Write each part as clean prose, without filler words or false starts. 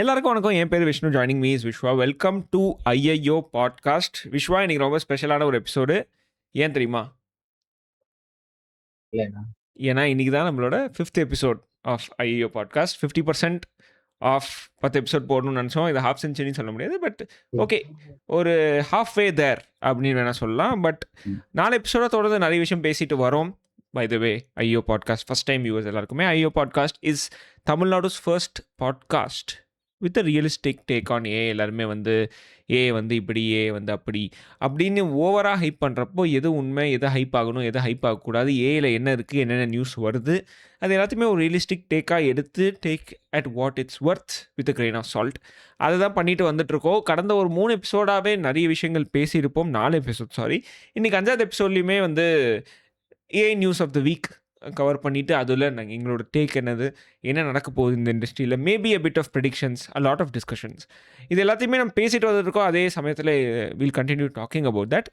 எல்லாருக்கும் வணக்கம். என் பேர் Vishnu. Joining me is Vishwa. Welcome to IIO podcast. Vishwa, இன்னைக்கு ரொம்ப ஸ்பெஷலான ஒரு எபிசோடு. ஏன் தெரியுமா? இல்லைண்ணா. ஏன்னா இன்னைக்கு தான் நம்மளோட 5th episode of IIO podcast. 50% of 10 episode போடணும்னு நினச்சோம். இது ஹாஃப் செஞ்சுரின்னு சொல்ல முடியாது. பட் ஓகே, ஒரு ஹாஃப் வே தேர் அப்படின்னு வேணால் சொல்லலாம். பட் 4 எபிசோட தொடர்ந்து நிறைய விஷயம் பேசிட்டு வரோம். By the way, IO podcast first time viewers எல்லாருக்குமே, IO podcast is Tamil Nadu's first podcast with a realistic take on A. எல்லாருமே வந்து ஏ வந்து இப்படி, ஏ வந்து அப்படி அப்படின்னு ஓவராக ஹைப் பண்ணுறப்போ எது உண்மை, எது ஹைப் ஆகணும், எது ஹைப் ஆகக்கூடாது, ஏல என்ன இருக்குது, என்னென்ன நியூஸ் வருது, அது எல்லாத்தையுமே ஒரு ரியலிஸ்டிக் டேக்காக எடுத்து take at what it's worth with grain of salt. அதை தான் பண்ணிட்டு வந்துட்டுருக்கோம். கடந்த ஒரு 3 எபிசோடாகவே நிறைய விஷயங்கள் பேசியிருப்போம். 4 எபிசோட் சாரி. இன்றைக்கி 5வது எபிசோட்லேயுமே வந்து AI news of the week cover பண்ணிவிட்டு அதில் நாங்கள் எங்களோட டேக் என்னது, என்ன நடக்க போகுது இந்த இண்டஸ்ட்ரியில், maybe a bit of predictions, a lot of discussions, இது எல்லாத்தையுமே நம்ம பேசிட்டு வந்துருக்கோம். அதே சமயத்தில் will continue talking about that.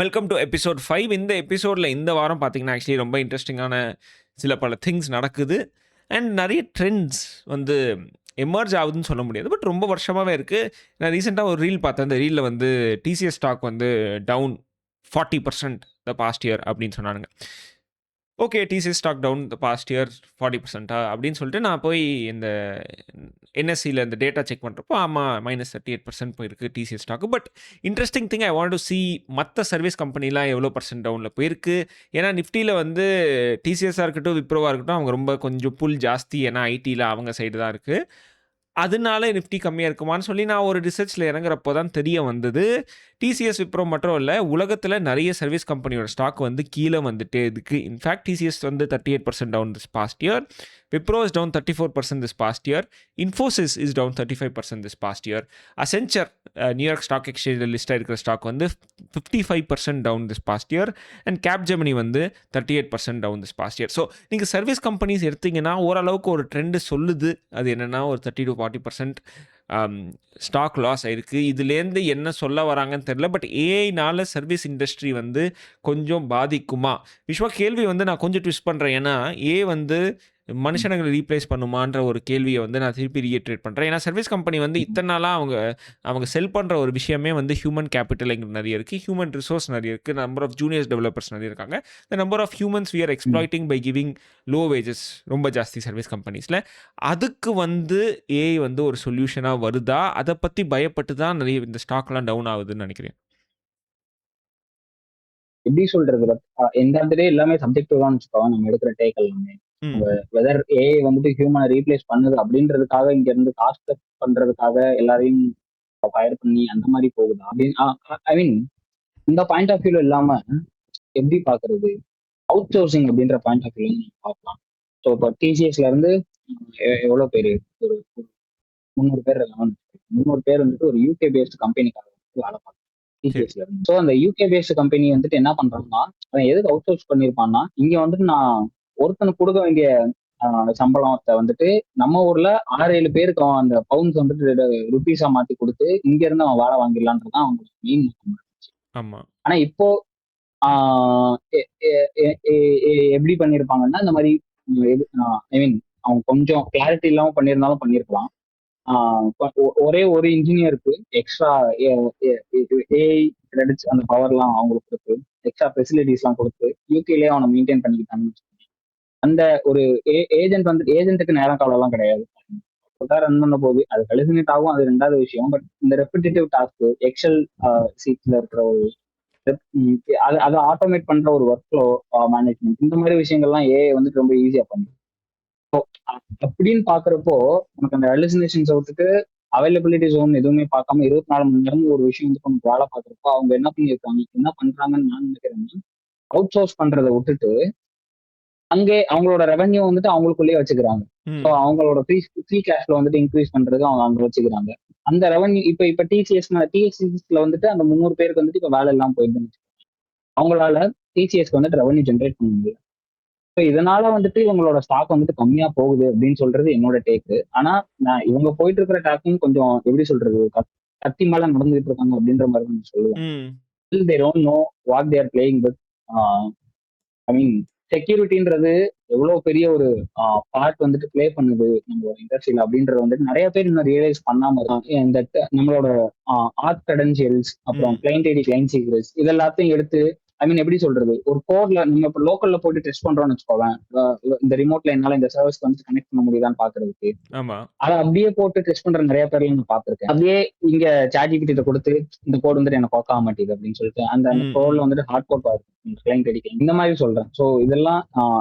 Welcome to episode 5. இந்த எபிசோடில் இந்த வாரம் பார்த்தீங்கன்னா ஆக்சுவலி ரொம்ப இன்ட்ரெஸ்டிங்கான பல திங்ஸ் நடக்குது. அண்ட் நிறைய ட்ரெண்ட்ஸ் வந்து எமர்ஜ் ஆகுதுன்னு சொல்ல முடியாது, பட் ரொம்ப வருஷமாகவே இருக்குது. நான் ரீசெண்டாக ஒரு ரீல் பார்த்தேன். அந்த ரீலில் வந்து டிசிஎஸ் ஸ்டாக் வந்து டவுன் 40% த பாஸ்ட் இயர் அப்படின்னு சொன்னானுங்க. Okay, TCS stock down the past year 40% அப்படின்னு சொல்லிட்டு நான் போய் இந்த என்எஸ்சியில் இந்த டேட்டா செக் பண்ணுறப்போ ஆமாம் -38% போயிருக்கு TCS stock. But interesting thing I want to C மற்ற சர்வீஸ் கம்பெனிலாம் எவ்வளோ % டவுனில் போயிருக்கு. ஏன்னா நிஃப்டியில் வந்து டிசிஎஸ்ஸாக இருக்கட்டும், விப்ரோவாக இருக்கட்டும், அவங்க ரொம்ப கொஞ்சம் புல் ஜாஸ்தி. ஏன்னா ஐடியில் அவங்க சைடு தான் இருக்குது. அதனால நிஃப்டி கம்மியாக இருக்குமான்னு சொல்லி நான் ஒரு ரிசர்ச்சில் இறங்குறப்போ தான் தெரிய வந்தது. டிசிஎஸ் விப்ரோ மட்டும் இல்லை, உலகத்தில் நிறைய சர்வீஸ் கம்பெனியோட ஸ்டாக் வந்து கீழே வந்துட்டே இருக்குது. இன்ஃபேக்ட் டிசிஎஸ் வந்து 38% down this past year, Wipro is down 34% this past year, Infosys is down 35% this past year, Accenture New York stock எக்ஸ்சேஞ்சில் லிஸ்ட்டாக இருக்கிற ஸ்டாக் வந்து 55% down this past year, and Capgemini வந்து 38% down this past year. So நீங்கள் service companies எடுத்தீங்கன்னா ஓரளவுக்கு ஒரு trend சொல்லுது. அது என்னென்னா ஒரு 30 to 40% ஸ்டாக் லாஸ் ஆயிருக்கு. இதுலேருந்து என்ன சொல்ல வராங்கன்னு தெரில. பட் ஏஐனால சர்வீஸ் இண்டஸ்ட்ரி வந்து கொஞ்சம் பாதிக்குமா? விஸ்வா, கேள்வி வந்து நான் கொஞ்சம் ட்விஸ்ட் பண்ணுறேன். ஏன்னா வந்து மனுஷனுங்களை ரீப்ளேஸ் பண்ணுமான்ற ஒரு கேள்வியை வந்து நான் திருப்பி ரீட்ரேட் பண்ணுறேன். ஏன்னா சர்வீஸ் கம்பெனி வந்து இத்தனை நாளாக அவங்க செல் பண்ணுற ஒரு விஷயமே வந்து ஹியூமன் கேபிட்டல் எங்கே நிறைய இருக்குது, ஹியூமன் ரிசோர்ஸ் நிறைய இருக்குது, நம்பர் ஆஃப் ஜூனியர்ஸ் டெவலப்பர்ஸ் நிறைய இருக்காங்க. The number of humans we are exploiting by giving low wages ரொம்ப ஜாஸ்தி சர்வீஸ் கம்பெனிஸில். அதுக்கு வந்து ஏஐ வந்து ஒரு சொல்யூஷனாக வருதா? அதை பற்றி பயப்பட்டு தான் நிறைய இந்த ஸ்டாக்லாம் டவுன் ஆகுதுன்னு நினைக்கிறேன். எப்படி சொல்றது, எந்த இடத்துல எல்லாமே சப்ஜெக்டிவ் தான் வச்சுக்கோங்க. நம்ம எடுக்கிற டேக் எல்லாமே வெதர் ஏஐ வந்துட்டு ஹியூமனை ரீப்ளேஸ் பண்ணுது அப்படின்றதுக்காக இங்க இருந்து காஸ்ட் கட் பண்றதுக்காக எல்லாரையும் ஃபயர் பண்ணி அந்த மாதிரி போகுது அப்படின்னு ஐ மீன் இந்த பாயிண்ட் ஆஃப் வியூல இல்லாம எப்படி பாக்குறது, அவுட் சோர்சிங் அப்படின்ற பாயிண்ட் ஆஃப் வியூல பார்க்கலாம். ஸோ இப்போ டிசிஎஸ்ல இருந்து எவ்வளவு பேர், ஒரு 300 பேர் இருக்காங்க. 300 பேர் வந்துட்டு ஒரு யூகே பேஸ்ட் கம்பெனிக்காக வேலை பார்க்கலாம் டிசிஎஸ்ல இருந்து. ஸோ அந்த யூகே பேஸ்ட் கம்பெனி வந்துட்டு என்ன பண்றாங்கன்னா, அவன் எதுக்கு அவுட் சோர்ஸ் பண்ணிருப்பான்னா, இங்க வந்துட்டு நான் ஒருத்தனுக்கு கொடுக்க வேண்டிய சம்பளத்தை வந்துட்டு நம்ம ஊர்ல 6-7 பேருக்கு அவன் அந்த பவுன்ஸ் வந்துட்டு ருபீஸா மாத்தி கொடுத்து இங்க இருந்து அவன் வேலை வாங்கிடலான்றதான் அவங்களுக்கு மெயின் நோக்கம் இருந்துச்சு. ஆனா இப்போ எப்படி பண்ணிருப்பாங்கன்னா, இந்த மாதிரி ஐ மீன் அவங்க கொஞ்சம் கிளாரிட்டி இல்லாம பண்ணியிருந்தாலும் பண்ணிருக்கலாம். ஒரே ஒரு இன்ஜினியருக்கு எக்ஸ்ட்ரா ஏஐ கிரெடிட்ஸ் அந்த பவர்லாம் அவங்களுக்கு கொடுத்து எக்ஸ்ட்ரா ஃபெசிலிட்டிஸ் எல்லாம் கொடுத்து யூகேலயே அவனை மெயின்டைன் பண்ணிக்கிட்டாங்கன்னு வச்சுக்கோங்க. அந்த ஒரு ஏஜென்ட் வந்து ஏஜென்ட்டுக்கு நேரம் காலம் எல்லாம் கிடையாது. ரன் பண்ண போது அது கலிசினேட் ஆகும், அது 2வது விஷயம். பட் இந்த ரெப்பிட்டேட்டிவ் டாஸ்க் எக்ஸல் சீட்ல இருக்கிற ஒரு அதை ஆட்டோமேட் பண்ற ஒரு ஒர்க் ஃப்ளோ மேனேஜ்மெண்ட், இந்த மாதிரி விஷயங்கள்லாம் ஏஐ வந்துட்டு ரொம்ப ஈஸியா பண்ணும். அப்படின்னு பாக்குறப்போ நமக்கு அந்த ஹலுசினேஷன்ஸ் விட்டுட்டு அவைலபிலிட்டி ஜோன் எதுவுமே பார்க்காம 24 மணி நேரம் ஒரு விஷயம் வந்து கொஞ்சம் வேலை பார்க்குறப்போ அவங்க என்ன பண்ணியிருக்காங்க, என்ன பண்றாங்கன்னு நான் நினைக்கிறேன்னா, அவுட் சோர்ஸ் பண்றதை விட்டுட்டு அங்கே அவங்களோட ரெவன்யூ வந்துட்டு அவங்களுக்குள்ளேயே வச்சுக்கிறாங்க. ஸோ அவங்களோட ஃப்ரீ கேஷ்ல வந்துட்டு இன்க்ரீஸ் பண்றது அவங்க அங்க வச்சுக்கிறாங்க. அந்த ரெவன்யூ இப்ப டிசிஎஸ்ல வந்துட்டு அந்த 300 பேருக்கு வந்துட்டு இப்ப வேலை எல்லாம் போயிடுதுன்னு அவங்களால டிசிஎஸ்க்கு வந்துட்டு ரெவன்யூ ஜென்ரேட் பண்ண முடியல. ஸோ இதனால வந்துட்டு இவங்களோட ஸ்டாக் வந்துட்டு கம்மியா போகுது அப்படின்னு சொல்றது என்னோட டேக்கு. ஆனா நான் இவங்க போயிட்டு இருக்கிற டாக்கும் கொஞ்சம் எப்படி சொல்றது, கத்தி மேல நடந்துகிட்டு இருக்காங்க அப்படின்ற மாதிரி நான் சொல்லுவேன். They don't know what they are playing with. I mean செக்யூரிட்டின்றது எவ்வளவு பெரிய ஒரு பார்ட் வந்துட்டு ப்ளே பண்ணுது நம்ம இண்டஸ்ட்ரியில அப்படின்றது வந்துட்டு நிறைய பேர் இன்னும் ரியலைஸ் பண்ணாம இருக்காங்க. இந்த நம்மளோட ஆர்ட் கிரெடென்ஷியல்ஸ், அப்புறம் ம். கிளைண்ட் ஐடி, கிளைண்ட் சீக்ரெட்ஸ் இது எல்லாத்தையும் எடுத்து ஐ மீன் எப்படி சொல்றது, ஒரு கோட்ல நம்ம இப்போ லோக்கல்ல போட்டு டெஸ்ட் பண்றோம்னு வச்சுக்கோவேன். இந்த ரிமோட்ல என்னால இந்த சர்வீஸ் வந்து கனெக்ட் பண்ண முடியுதான்னு பாக்குறதுக்கு ஆமா. அதை அப்படியே போட்டு டெஸ்ட் பண்ற நிறைய பேர்ல நான் பார்த்திருக்கேன். அப்படியே இங்க சாட்ஜிபிட்ட கொடுத்து இந்த கோட் வந்துட்டு எனக்கு ஒர்க் ஆக மாட்டேங்குது அப்படின்னு சொல்லிட்டு அந்த ம், கோட்ல ம். வந்துட்டு ஹார்ட் கோட் கிளைண்ட் அடிக்க இந்த மாதிரி சொல்றேன். ஸோ இதெல்லாம்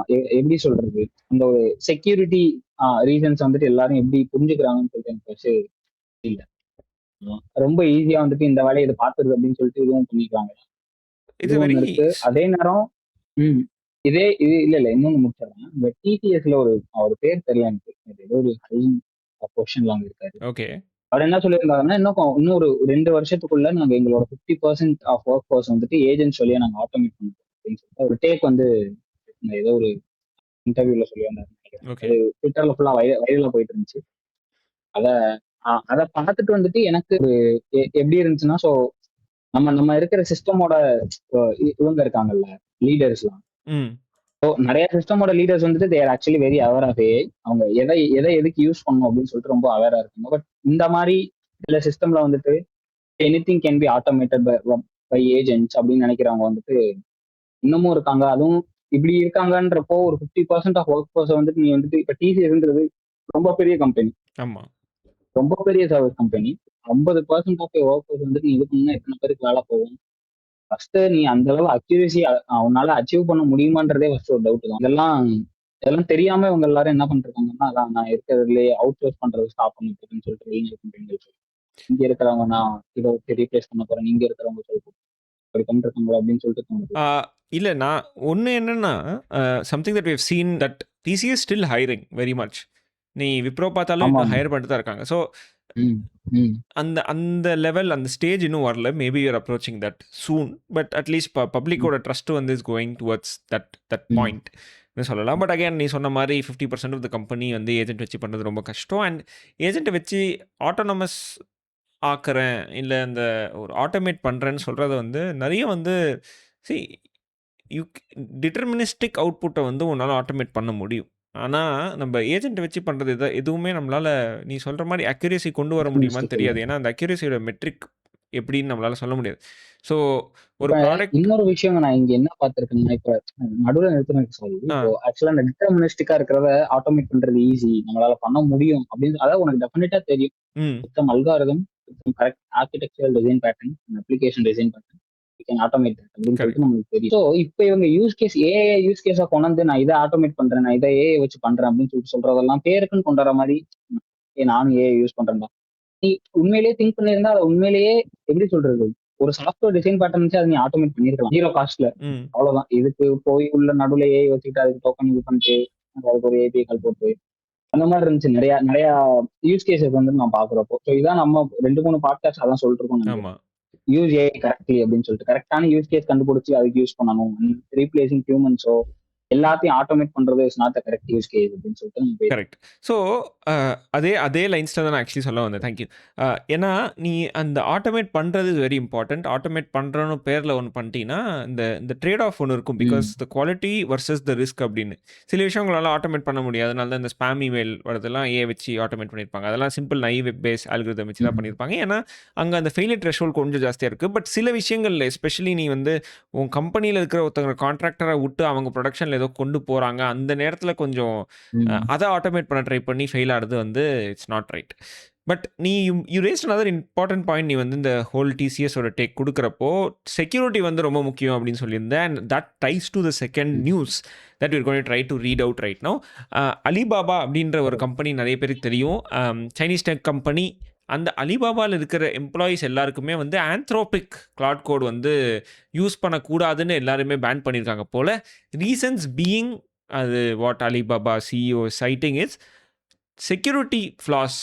எப்படி சொல்றது, அந்த ஒரு செக்யூரிட்டி ரீசன்ஸ் வந்துட்டு எல்லாரும் எப்படி புரிஞ்சுக்கிறாங்கன்னு சொல்லிட்டு எனக்கு வச்சு இல்ல. ரொம்ப ஈஸியா வந்துட்டு இந்த வேலையை இதை பார்த்துருது அப்படின்னு சொல்லிட்டு இதுவும் பண்ணிக்கிறாங்க. இது இட்ஸ் வெரி ஒண்ணு இருக்கு. அதே நேரம் ம் இது இல்ல இன்னொன்னு முடிச்சிடறேன். இந்த டிடிஎஸ்ல ஒரு அவர் பேர் தெரியல எனக்கு, ஏதோ ஒரு ஹை பொசிஷன்ல அங்க இருக்காரு. ஓகே. அவர் என்ன சொல்லியிருந்தாருன்னா, இன்னொரு 2 வருஷத்துக்குள்ள நாங்க எங்களோட 50% ஆஃப் ஒர்க் ஃபோர்ஸ் வந்துட்டு ஏஜென்ட்ஸ் வழியா நாங்க ஆட்டோமேட் பண்ணுவோம் அப்படின்னு சொல்லிட்டு ஒரு டேக் வந்து ஏதோ ஒரு இன்டர்வியூல சொல்லியிருந்தாரு நினைக்கிறேன். ஓகே. அது ட்விட்டர்ல ஃபுல்லா வைரலா போயிட்டு இருந்துச்சு. அத அத பார்த்துட்டு வந்துட்டு எனக்கு ஒரு எப்படி இருந்துச்சுன்னா, சோ நம்ம நம்ம இருக்கிற சிஸ்டமோட இவங்க இருக்காங்கல்ல லீடர்ஸ்லாம். ம். ஸோ நிறைய சிஸ்டமோட லீடர்ஸ் வந்துட்டு there actually very aware of AI. அவங்க எதை எதை எதுக்கு யூஸ் பண்ணணும் அப்படின்னு சொல்லிட்டு ரொம்ப அவேரா இருக்காங்க. பட் இந்த மாதிரி சில சிஸ்டம்ல வந்துட்டு anything can be automated by agents அப்படின்னு நினைக்கிறவங்க வந்துட்டு இன்னமும் இருக்காங்க. அதுவும் இப்படி இருக்காங்கன்றப்போ ஒரு 50% ஆஃப் ஒர்க் ஃபோர்ஸ் வந்துட்டு நீ வந்துட்டு இப்ப டிசிஎஸ்ன்றது ரொம்ப பெரிய கம்பெனி, ஆமா. ரொம்ப பெரிய service company. 50% of workforce வந்துட்டு நீ இது பண்ணா எத்தனை பேருக்கு வேலை போகும்? ஃபர்ஸ்ட் நீ அந்த அளவு அக்யூரேசி உன்னால அச்சீவ் பண்ண முடியுமான்றதே ஃபர்ஸ்ட் ஒரு டவுட் தான். இதெல்லாம் தெரியாம இவங்க எல்லாரும் என்ன பண்ணிருக்காங்கன்னா, அதான் நான் இருக்கிறதுலயே அவுட் சோர்ஸ் பண்றது ஸ்டாப் பண்ணிட்டு சொல்லிட்டு வெளியே கம்பெனிகள் இங்க இருக்கிறவங்க நான் இதை வச்சு ரீப்ளேஸ் பண்ண போறேன், இங்க இருக்கிறவங்க சொல்லிட்டு அப்படி பண்ணிருக்காங்களோ அப்படின்னு சொல்லிட்டு தோணுது. இல்ல நான் ஒண்ணு என்னன்னா, something that we have seen that TCS still hiring very much. நீ விப்ரோ பார்த்தாலும் ஆமா இன்னும் ஆமா. ஹையர் பண்ணிட்டு தான் இருக்காங்க. ஸோ ம் ம் அந்த அந்த லெவல் அந்த ஸ்டேஜ் இன்னும் வரல. Maybe you are approaching that soon. But at least பப்ளிக்கோட ட்ரஸ்ட் வந்து is going towards that hmm point சொல்லலாம். பட் அகைன் நீ சொன்ன மாதிரி 50% ஆஃப் த கம்பெனி வந்து ஏஜென்ட் வச்சு பண்ணுறது ரொம்ப கஷ்டம். அண்ட் ஏஜென்ட்டை வச்சு ஆட்டோனமஸ் ஆக்குறேன் இல்லை இந்த ஒரு ஆட்டோமேட் பண்ணுறேன்னு சொல்கிறத வந்து நிறைய வந்து சி யூ டிட்டர்மினிஸ்டிக் அவுட்புட்டை வந்து உன்னால் ஆட்டோமேட் பண்ண முடியும். ஆனால் நம்ம ஏஜென்ட் வச்சு பண்ணுறது எதுவுமே நம்மளால் நீ சொல்கிற மாதிரி அக்யூரேசி கொண்டு வர முடியுமான்னு தெரியாது. ஏன்னா அந்த அக்யூரேசியோட மெட்ரிக் எப்படின்னு நம்மளால் சொல்ல முடியாது. ஸோ ஒரு இப்ப ப்ராடக்ட் இன்னொரு விஷயம் நான் இங்க என்ன பார்த்திருக்கேன்னா, இப்ப நடுவில் நிறுத்தினதுக்கு சாரி. இப்போ ஆக்சுவலா இந்த டிட்டர்மினிஸ்டிக்கா இருக்கிறத ஆட்டோமேட் பண்றது ஈஸி, நம்மளால பண்ண முடியும் அப்படின்னு அதாவது உனக்கு டெஃபினட்டா தெரியும். ம் system algorithm, correct architectural design pattern, application design pattern can automate அப்படின்னு கரெக்ட். சொல்லிட்டு நமக்கு தெரியும். ஸோ இப்போ இவங்க யூஸ் கேஸ் ஏஐ யூஸ் கேஸா கொண்டு நான் இதை ஆட்டோமேட் பண்றேன், நான் இதை ஏஐ வச்சு பண்றேன் அப்படின்னு சொல்லிட்டு சொல்றதெல்லாம் பேருக்குன்னு கொண்டு வர மாதிரி, நானும் ஏஐ யூஸ் பண்றேன்டா. நீ உண்மையிலேயே திங்க் பண்ணியிருந்தா அதை உண்மையிலேயே எப்படி சொல்றது, ஒரு சாஃப்ட்வேர் டிசைன் பேட்டர்ன் வச்சு அதை நீ ஆட்டோமேட் பண்ணிருக்கலாம் ஜீரோ காஸ்ட்ல. ம் அவ்வளவுதான். இதுக்கு போய் உள்ள நடுவுல ஏஐ வச்சுக்கிட்டு அதுக்கு டோக்கன் இது பண்ணிட்டு அதுக்கு ஒரு ஏபிஐ கால் போட்டு அந்த மாதிரி இருந்துச்சு. நிறைய நிறைய யூஸ் கேசஸ் வந்து நான் பாக்குறப்போ. ஸோ இதான் நம்ம 2-3 பாட்காஸ்ட் அதான் சொல்லிட்டு இருக்கோம் நினைக்கிறேன். ஆமாம். யூஸ் ஏஐ கரெக்ட்லி அப்படின்னு சொல்லிட்டு கரெக்டான யூஸ் கேஸ் கண்டுபிடிச்சு அதுக்கு யூஸ் பண்ணணும். ரீப்ளேசிங் ஹியூமன்ஸோ எல்லாத்தையும் ஆட்டோமேட் பண்றது is not the correct use case அப்படின்னு சொல்லிட்டு நம்ம போய் கரெக்ட். ஸோ அதே லைன்ஸில் தான் நான் ஆக்சுவலி சொல்ல வந்தேன். தேங்க்யூ. ஏன்னா நீ அந்த ஆட்டோமேட் பண்ணுறது இஸ் வெரி இம்பார்ட்டன்ட். ஆட்டோமேட் பண்ணுறன்னு பேரில் ஒன்று பண்ணிட்டீங்கன்னா இந்த இந்த ட்ரேட் ஆஃப் ஒன்று இருக்கும். Because the quality versus the risk அப்படின்னு சில விஷயங்களால ஆட்டோமேட் பண்ண முடியாது. அதனால தான் இந்த ஸ்பேம் இமெயில் வரதெல்லாம் ஏ வச்சு ஆட்டோமேட் பண்ணியிருப்பாங்க. அதெல்லாம் simple naive web base algorithm வச்சு தான் பண்ணியிருப்பாங்க. ஏன்னா அங்கே அந்த ஃபெயிலியர் த்ரெஷ்ஹோல்ட் கொஞ்சம் ஜாஸ்தியாக இருக்குது. பட் சில விஷயங்கள்ல எஸ்பெஷலி நீ வந்து உன் கம்பெனியில் இருக்கிற ஒருத்தவங்க கான்ட்ராக்டரை விட்டு அவங்க ப்ரொடக்ஷனில் ஏதோ கொண்டு போகிறாங்க, அந்த நேரத்தில் கொஞ்சம் அதை ஆட்டோமேட் பண்ண ட்ரை பண்ணி ஃபெயில் ஆகிறது வந்து இட்ஸ் நாட் ரைட். பட் நீ you raise another important point. நீ வந்து இந்த ஹோல் டிசிஎஸோட டேக் கொடுக்குறப்போ செக்யூரிட்டி வந்து ரொம்ப முக்கியம் அப்படின்னு சொல்லியிருந்தேன். And that ties to the second news that you're going to try to read out right no. Alibaba அப்படின்ற ஒரு கம்பெனி நிறைய பேருக்கு தெரியும். Chinese tech company. அந்த அலிபாபாவில் இருக்கிற எம்ப்ளாயீஸ் எல்லாருக்குமே வந்து ஆந்த்ரோபிக் கிளாட் கோட் வந்து யூஸ் பண்ணக்கூடாதுன்னு எல்லாருமே பேன் பண்ணியிருக்காங்க போல். ரீசன்ஸ் பீயிங் அது what Alibaba CEO sighting is security flaws,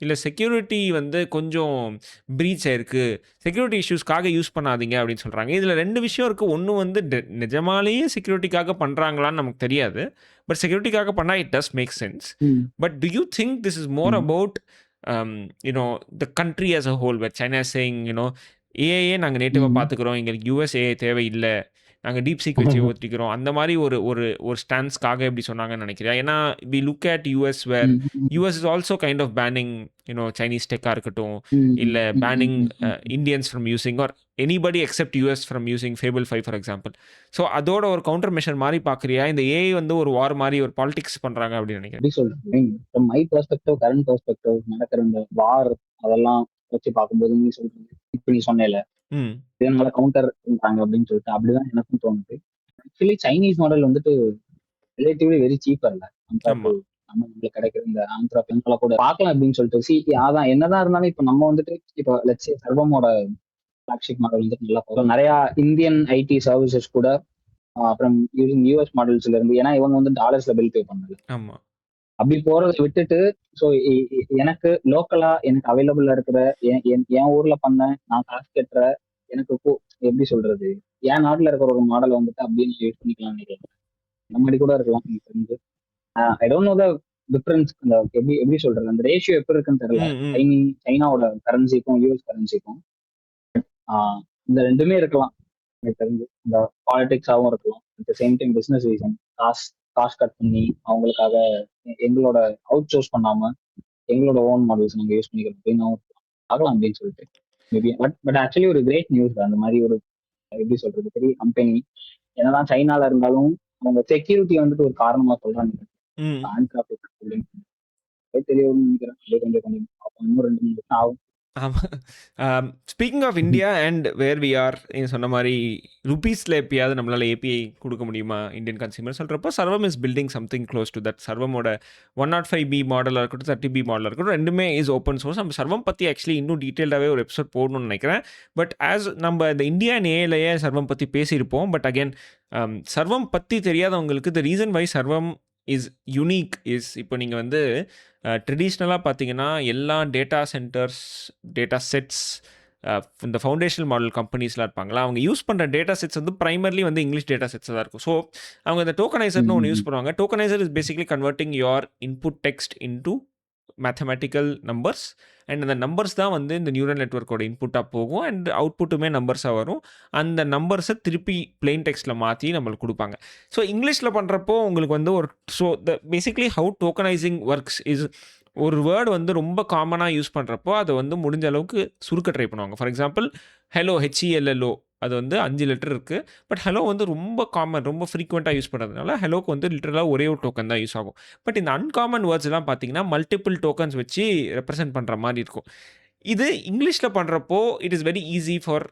இல்லை செக்யூரிட்டி வந்து கொஞ்சம் ப்ரீச் ஆயிருக்கு, செக்யூரிட்டி இஷ்யூஸ்க்காக யூஸ் பண்ணாதீங்க அப்படின்னு சொல்கிறாங்க. இதில் 2 விஷயம் இருக்குது. ஒன்று வந்து நிஜமாலேயே செக்யூரிட்டிக்காக பண்ணுறாங்களான்னு நமக்கு தெரியாது. பட் செக்யூரிட்டிக்காக பண்ணால் it does make sense. But do you think this is more about the country as a whole, where China is saying ஏஏயே நாங்கள் நேட்டிவாக பார்த்துக்குறோம், எங்களுக்கு யூஎஸ் ஏஐ தேவையில்லை, நாங்கள் டீப் சீக் வச்சு ஓட்டிக்கிறோம் அந்த மாதிரி ஒரு ஒரு ஒரு ஸ்டான்ஸ்க்காக எப்படி சொன்னாங்கன்னு நினைக்கிறேன். ஏன்னா we look at US where US is also kind of banning Chinese டெக்காக இருக்கட்டும், இல்லை banning Indians from using or anybody except US from using Fable 5 for example. So அதோட ஒரு கவுண்டர் மெஷர் மாதிரி பார்க்குறியா? இந்த ஏஐ வந்து ஒரு வார் மாதிரி ஒரு பாலிடிக்ஸ் பண்ணுறாங்க அப்படின்னு நினைக்கிறேன். எப்படி சொல்றேன், from my perspective, current perspective நடக்கிற இந்த வார் அதெல்லாம் வச்சு பார்க்கும்போது நீ சொல்றது இப்போ நீ சொன்னேல இதனால கவுண்டர் பண்றாங்க அப்படின்னு சொல்லிட்டு அப்படிதான் எனக்கும் தோணுது. ஆக்சுவலி சைனீஸ் மாடல் வந்துட்டு ரிலேட்டிவ்லி வெரி சீப்பா இல்ல நம்ம நம்மளுக்கு கிடைக்கிற இந்த ஆந்திரா பெண்களை கூட பார்க்கலாம் அப்படின்னு சொல்லிட்டு அதான் என்னதான் இருந்தாலும் இப்போ நம்ம வந்துட்டு இப்போ லட்சே சர்வமோட ஃபிளாக்ஷிப் மாடல் வந்துட்டு நல்லா போகும். நிறைய இந்தியன் ஐடி சர்வீசஸ் கூட அப்புறம் யூசிங் யூஎஸ் மாடல்ஸ்ல இருந்து, ஏன்னா இவங்க வந்து டாலர்ஸ்ல பில் பே பண்ணல. ஆமா, அப்படி போறதை விட்டுட்டு ஸோ எனக்கு லோக்கலா எனக்கு அவைலபிளா இருக்கிற என் ஊர்ல பண்ண நான் காசு கட்டுற எனக்கு எப்படி சொல்றது, என் நாட்டுல இருக்கிற ஒரு மாடல் வந்துட்டு அப்படின்னு யூஸ் பண்ணிக்கலாம் நினைக்கிறேன். இந்த மாதிரி கூட இருக்கலாம் எனக்கு தெரிஞ்சு. I don't know the difference, அந்த எப்படி சொல்றது அந்த ரேஷியோ எப்படி இருக்குன்னு தெரியல. சைனாவோட கரன்சிக்கும் யூஎஸ் கரன்சிக்கும் இந்த ரெண்டுமே இருக்கலாம் எனக்கு தெரிஞ்சு. இந்த பாலிடிக்ஸாகவும் இருக்கலாம், at the same time business reason cost cut பண்ணி அவங்களுக்காக எங்களோட அவுட் சோர்ஸ் பண்ணாம எங்களோட ஓன் மாடல்ஸ் நாங்கள் யூஸ் பண்ணிக்கிறோம் அப்படின்னு ஆகலாம் அப்படின்னு சொல்லிட்டு மேபி. பட் ஆக்சுவலி ஒரு கிரேட் நியூஸ் தான் அந்த மாதிரி ஒரு எப்படி சொல்றது பெரிய கம்பெனி என்னதான் சைனால இருந்தாலும் அவங்க செக்யூரிட்டி வந்துட்டு ஒரு காரணமா சொல்றாங்க. தெரியணும்னு நினைக்கிறேன். கொஞ்சம் இன்னும் 2-3 வருஷம் ஆகும். ஆமாம். Speaking of India and where we are, நீங்கள் சொன்ன மாதிரி ருபீஸில் எப்பயாவது நம்மளால் ஏபிஐ கொடுக்க முடியுமா இந்தியன் கன்சியூமர் சொல்கிறப்போ, Sarvam is building something close to that. சர்வமோட 105B மாடலாக இருக்கட்டும், 30B மாடலாக இருக்கட்டும், ரெண்டுமே இஸ் ஓப்பன் சோர்ஸ். நம்ம சர்வம் பற்றி ஆக்சுவலி இன்னும் டீட்டெயில்டாகவே ஒரு எபிசோட் போடணும்னு நினைக்கிறேன். பட் ஆஸ் நம்ம இந்த இந்தியன் ஏலையே சர்வம் பற்றி பேசியிருப்போம். பட் அகேன் சர்வம் பற்றி தெரியாதவங்களுக்கு த ரீசன் வை சர்வம் இஸ் யூனிக் இஸ், இப்போ நீங்கள் வந்து ட்ரெடிஷ்னலாக பார்த்தீங்கன்னா எல்லா டேட்டா சென்டர்ஸ், டேட்டா செட்ஸ், இந்த ஃபவுண்டேஷனல் மாடல் கம்பெனிஸ்லாம் இருப்பாங்களா, அவங்க யூஸ் பண்ணுற டேட்டா செட்ஸ் வந்து ப்ரைமர்லி வந்து இங்கிலீஷ் டேட்டா செட்ஸ் தான் இருக்கும். ஸோ அவங்க இந்த டோக்கனைசர்னு ஒன்று யூஸ் பண்ணுவாங்க. Tokeniser is basically converting your input text into mathematical numbers. And அந்த நம்பர்ஸ் தான் வந்து இந்த நியூரல் நெட்வொர்க்கோட இன்புட்டாக போகும் அண்ட் அவுட்புட்டுமே நம்பர்ஸாக வரும். அந்த நம்பர்ஸை திருப்பி பிளெயின் டெக்ஸ்ட்டில் மாற்றி நம்மளுக்கு கொடுப்பாங்க. ஸோ இங்கிலீஷில் பண்ணுறப்போ உங்களுக்கு வந்து ஒரு basically how tokenising works is, ஒரு வேர்டு வந்து ரொம்ப காமனாக யூஸ் பண்ணுறப்போ அதை வந்து முடிஞ்ச அளவுக்கு சுருக்க ட்ரை பண்ணுவாங்க. ஃபார் எக்ஸாம்பிள் ஹெலோ, HELLO, அது வந்து 5 லெட்டர் இருக்குது. பட் ஹலோ வந்து ரொம்ப காமன், ரொம்ப ஃப்ரீக்வெண்ட்டாக யூஸ் பண்ணுறதுனால ஹலோக்கு வந்து லிட்டரலாக ஒரே ஒரு டோக்கன் தான் யூஸ் ஆகும். பட் இந்த அன்காமன் வேர்ட்ஸ்லாம் பார்த்தீங்கன்னா மல்டிபிள் டோக்கன்ஸ் வச்சு ரெப்ரசென்ட் பண்ணுற மாதிரி இருக்கும். இது இங்கிலீஷில் பண்ணுறப்போ it is very easy for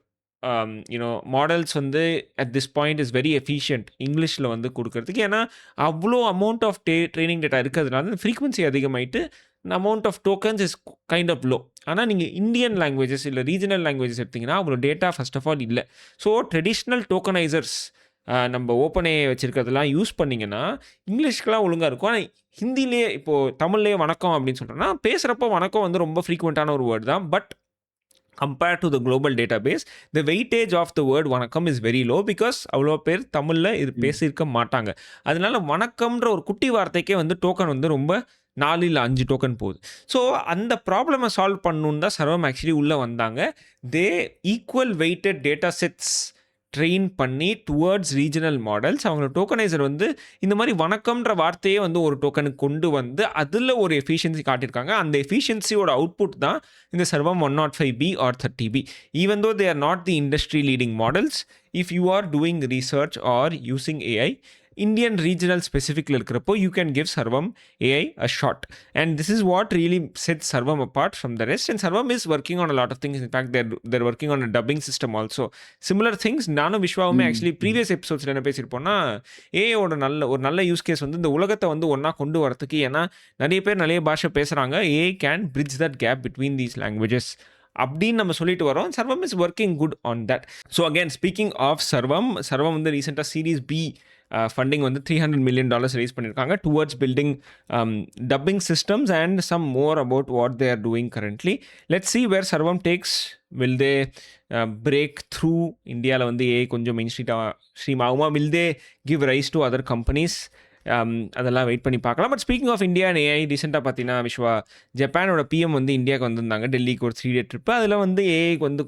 models வந்து at this point is very efficient இங்கிலீஷில் வந்து கொடுக்கறதுக்கு. ஏன்னா அவ்வளோ அமௌண்ட் ஆஃப் ட்ரைனிங் டேட்டா இருக்கிறதுனால ஃப்ரீக்வன்சி அதிகமாகிட்டு amount of tokens is kind of low. ஆனால் நீங்கள் இந்தியன் லாங்குவேஜஸ் இல்லை ரீஜனல் லாங்குவேஜஸ் எடுத்திங்கன்னா அவ்வளோ டேட்டா ஃபர்ஸ்ட் ஆஃப் ஆல் இல்லை. ஸோ ட்ரெடிஷ்னல் டோக்கனைசர்ஸ் நம்ம ஓப்பனே வச்சுருக்கிறதெல்லாம் யூஸ் பண்ணிங்கன்னா இங்கிலீஷ்க்கெலாம் ஒழுங்காக இருக்கும். ஆனால் ஹிந்திலேயே இப்போது தமிழ்லேயே வணக்கம் அப்படின்னு சொல்கிறோன்னா பேசுகிறப்போ வணக்கம் வந்து ரொம்ப ஃப்ரீக்வெண்ட்டான ஒரு வேர்டு தான். But compared to the global database, the weightage of the word வணக்கம் is very low because அவ்வளோ பேர் தமிழில் இது பேசியிருக்க மாட்டாங்க. அதனால வணக்கம்ன்ற ஒரு குட்டி வார்த்தைக்கே வந்து டோக்கன் வந்து ரொம்ப 4 இல்லை 5 டோக்கன் போகுது. ஸோ அந்த ப்ராப்ளமை சால்வ் பண்ணணுன்னு தான் சர்வம் ஆக்சுவலி உள்ளே வந்தாங்க. They equal weighted data sets train பண்ணி டுவர்ட்ஸ் ரீஜனல் மாடல்ஸ். அவங்களோட டோக்கனைசர் வந்து இந்த மாதிரி வணக்கம்ன்ற வார்த்தையே வந்து ஒரு டோக்கனுக்கு கொண்டு வந்து அதில் ஒரு எஃபிஷியன்சி காட்டியிருக்காங்க. அந்த எஃபிஷியன்சியோட அவுட்புட் தான் இந்த சர்வம் 105B or 30B. Even though they are not the industry leading models, if you are doing research or using AI, Indian regional ஸ்பெசிஃபிக்கில் இருக்கிறப்போ you can give Sarvam AI a shot. And this is what really sets Sarvam apart from the rest. And Sarvam is working on a lot of things. In fact they're working on a dubbing system also. Similar things நானும் விஸ்வாவுமே actually previous எபிசோட்ஸில் என்ன பேசியிருப்போம்னா, ஏஐயோட ஒரு நல்ல use case வந்து இந்த உலகத்தை வந்து ஒன்றா கொண்டு வரத்துக்கு. ஏன்னா நிறைய பேர் நிறைய பாஷை பேசுகிறாங்க, AI can bridge that gap between these languages அப்படின்னு நம்ம சொல்லிட்டு வரோம். Sarvam is working good on that. So again speaking of Sarvam வந்து ரீசெண்டாக சீரீஸ் பி ஃபண்டிங் வந்து $300 million ரேஸ் பண்ணியிருக்காங்க towards building dubbing systems and some more about what they are doing currently. Let's see where Sarvam takes. Will they break through? இந்தியாவில் வந்து கொஞ்சம் mainstream ஆகுமா? Will they give rise to other companies? அதெல்லாம் வெயிட் பண்ணி பார்க்கலாம். But speaking of India and AI, ரீசெண்டாக பார்த்தீங்கன்னா விஸ்வா ஜப்பானோட பிஎம் வந்து இந்தியாவுக்கு வந்திருந்தாங்க, டெல்லிக்கு ஒரு 3 டே ட்ரிப்பு. அதில் வந்து ஏஐக்கு வந்து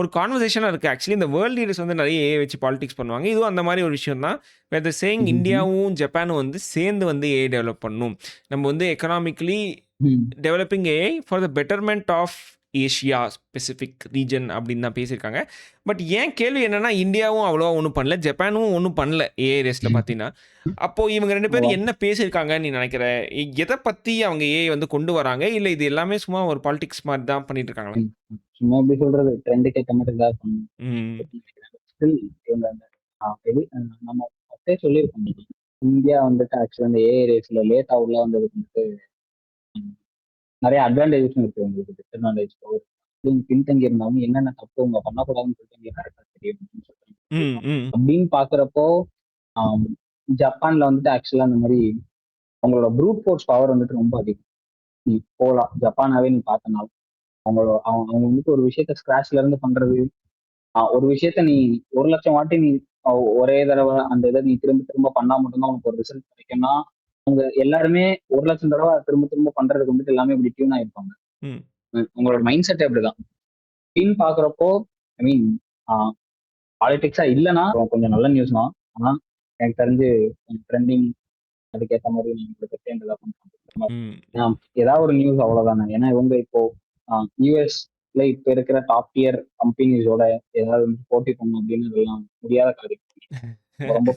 ஒரு கான்வர்சேஷனாக இருக்குது. ஆக்சுவலி இந்த வேர்ல்டு லீடர்ஸ் வந்து நிறைய ஏஐ வச்சு பாலிடிக்ஸ் பண்ணுவாங்க. இதுவும் அந்த மாதிரி ஒரு விஷயம் தான். வேர் த சேயிங் இந்தியாவும் ஜப்பானும் வந்து சேர்ந்து வந்து ஏஐ டெவலப் பண்ணணும். நம்ம வந்து economically developing AI for the betterment of Asia specific region அப்படின்னு தான் பேசியிருக்காங்க. பட் ஏன் கேள்வி என்னன்னா, இந்தியாவும் அவ்வளோவா ஒன்றும் பண்ணல, ஜப்பானும் ஒன்றும் பண்ணல ஏஐ ரேஸில் பார்த்தீங்கன்னா. அப்போது இவங்க 2 பேரும் என்ன பேசியிருக்காங்கன்னு நீ நினைக்கிற? எதை பற்றி அவங்க ஏஐ வந்து கொண்டு வராங்க, இல்லை இது எல்லாமே சும்மா ஒரு பாலிடிக்ஸ் மாதிரி தான் பண்ணிட்டு இருக்காங்களா? சும்மா எப்படி சொல்றது, ட்ரெண்டுக்கு ஏற்ற மாதிரி தான் ம் ஸ்டில் இவங்க நம்ம ஃபர்ஸ்டே சொல்லியிருக்கோம், இந்தியா வந்துட்டு ஆக்சுவலி அந்த ஏஐ ரேஸ்ல லேட்டா உள்ள வந்ததுக்கு வந்துட்டு நிறைய அட்வான்டேஜஸும் இருக்கு உங்களுக்கு. டிஸ்அட்வான்டேஜ் பின்தங்கி இருந்தாலும் என்னென்ன தப்பு அவங்க பண்ணக்கூடாதுன்னு சொல்லிட்டு எங்களுக்கு கரெக்டா தெரியும் அப்படின்னு சொல்றாங்க. அப்படின்னு பாக்குறப்போ ஜப்பான்ல வந்துட்டு ஆக்சுவலா அந்த மாதிரி அவங்களோட ப்ரூட் ஃபோர்ஸ் பவர் வந்துட்டு ரொம்ப அதிகம். நீ போலாம் ஜப்பானாவே நீ பார்த்தனாலும் அவங்க வந்துட்டு ஒரு விஷயத்த ஸ்கிராச்ல இருந்து பண்றது, ஒரு விஷயத்த நீ 1,00,000 வாட்டி நீ ஒரே தடவை அந்த இதை நீ திரும்ப திரும்ப பண்ணா மட்டும்தான் உனக்கு ஒரு ரிசல்ட் கிடைக்கும்னா, அவங்க எல்லாருமே 1,00,000 தடவை திரும்ப திரும்ப பண்றதுக்கு வந்துட்டு எல்லாமே இப்படி டியூன் ஆயிருப்பாங்க. உங்களோட மைண்ட் செட் அப்படிதான். அப்படின்னு பாக்குறப்போ ஐ மீன் பாலிடிக்ஸா இல்லைன்னா கொஞ்சம் நல்ல நியூஸ் தான். ஆனா எனக்கு தெரிஞ்சு ட்ரெண்டிங் அதுக்கேற்ற மாதிரி ஏதாவது ஒரு நியூஸ் அவ்வளவுதானே. ஏன்னா இவங்க இப்போ யூஎஸ்ல இப்ப இருக்கிற டாப் டியர் கம்பெனிஸோட ஏதாவது போட்டி பண்ணணும் அப்படின்னு எல்லாம் முடியாத காரியம். ரொம்ப